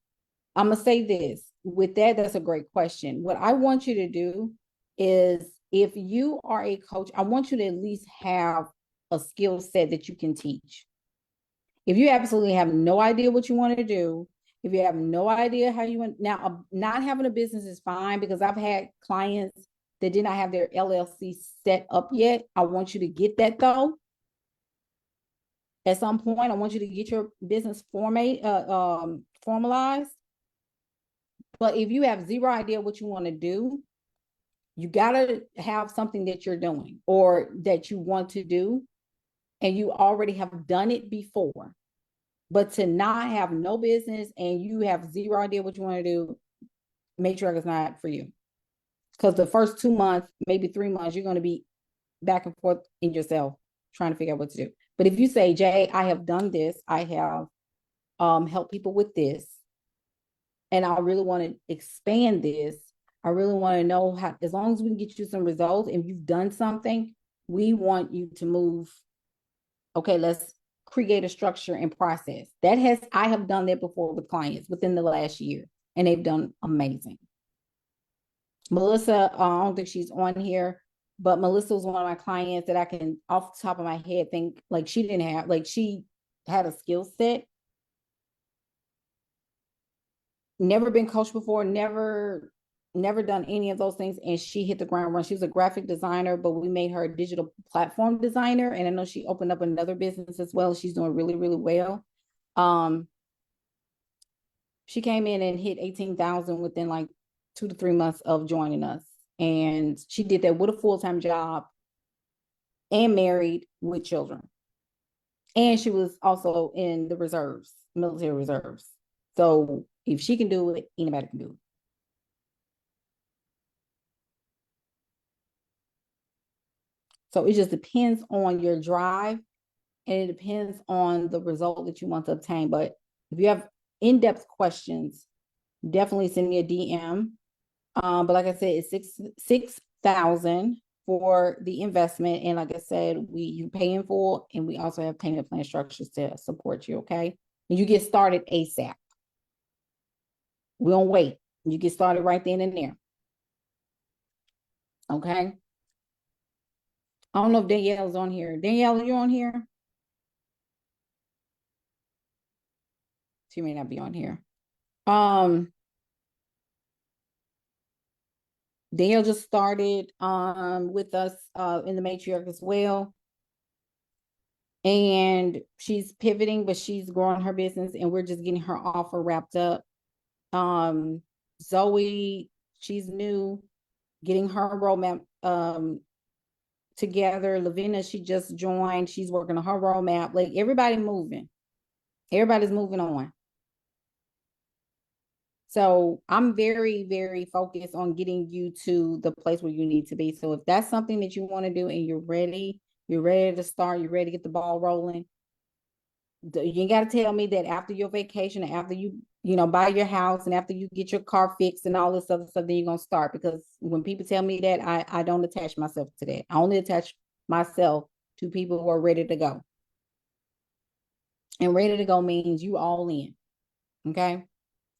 gonna say this. With that, that's a great question. What I want you to do is, if you are a coach, I want you to at least have a skill set that you can teach. If you absolutely have no idea what you want to do, if you have no idea how you want, now not having a business is fine, because I've had clients that did not have their LLC set up yet. I want you to get that though. At some point, I want you to get your business formalized. But if you have zero idea what you want to do, you got to have something that you're doing or that you want to do, and you already have done it before. But to not have no business and you have zero idea what you want to do, Matriarch is not for you. Because the first 2 months, maybe 3 months, you're going to be back and forth in yourself trying to figure out what to do. But if you say, Jay, I have done this, I have helped people with this, and I really want to expand this, I really want to know how, as long as we can get you some results and you've done something, we want you to move. Okay, let's create a structure and process. I have done that before with clients within the last year, and they've done amazing. Melissa, I don't think she's on here, but Melissa was one of my clients that I can, off the top of my head, think like she didn't have, like she had a skill set, never been coached before, never done any of those things, and she hit the ground running. She was a graphic designer, but we made her a digital platform designer, and I know she opened up another business as well. She's doing really, really well. She came in and hit 18,000 within like 2 to 3 months of joining us, and she did that with a full-time job and married with children, and she was also in the reserves, military reserves. So if she can do it, anybody can do it. So it just depends on your drive, and it depends on the result that you want to obtain. But if you have in-depth questions, definitely send me a DM. But like I said, it's 6,000 for the investment, and like I said, you pay in full, and we also have payment plan structures to support you. Okay, and you get started ASAP. We don't wait. You get started right then and there. Okay. I don't know if Danielle's on here. Danielle, are you on here? She may not be on here. Danielle just started with us in the Matriarch as well. And she's pivoting, but she's growing her business, and we're just getting her offer wrapped up. Zoe, she's new, getting her roadmap together. Lavina, she just joined. She's working on her roadmap. Like, everybody's moving on. So I'm very, very focused on getting you to the place where you need to be. So if that's something that you want to do and you're ready to start, you're ready to get the ball rolling, you got to tell me that after your vacation, after you buy your house, and after you get your car fixed and all this other stuff, then you're going to start. Because when people tell me that, I don't attach myself to that. I only attach myself to people who are ready to go. And ready to go means you all in. Okay.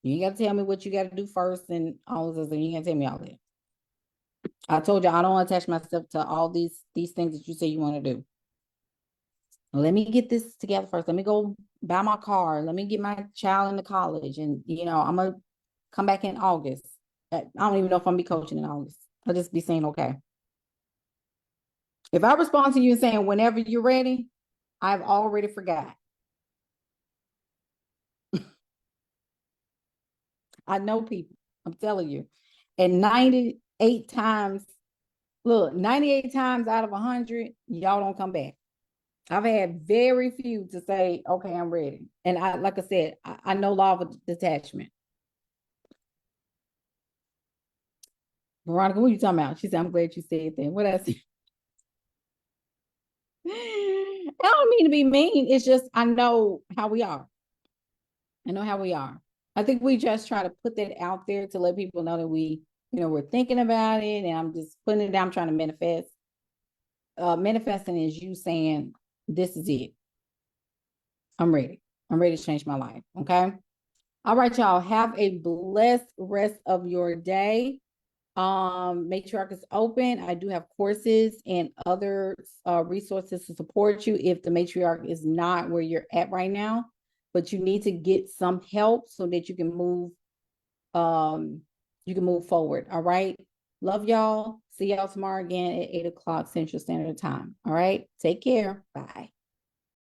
You got to tell me what you got to do first and all this. And you got to tell me all that. I told you I don't attach myself to all these things that you say you want to do. Let me get this together first. Let me go buy my car. Let me get my child into college. And, I'm going to come back in August. I don't even know if I'm going to be coaching in August. I'll just be saying, okay. If I respond to you and saying, whenever you're ready, I've already forgot. I know people. I'm telling you. And 98 times out of 100, y'all don't come back. I've had very few to say, okay, I'm ready. And like I said, I know law of detachment. Veronica, what are you talking about? She said, I'm glad you said that. What I said? I don't mean to be mean. It's just, I know how we are. I think we just try to put that out there to let people know that we're thinking about it, and I'm just putting it down, trying to manifest. Manifesting is you saying, this is it. I'm ready. I'm ready to change my life. Okay. All right, y'all. Have a blessed rest of your day. Matriarch is open. I do have courses and other resources to support you if the matriarch is not where you're at right now, but you need to get some help so that you can move forward. All right. Love y'all. See y'all tomorrow again at 8 o'clock Central Standard Time. All right. Take care. Bye.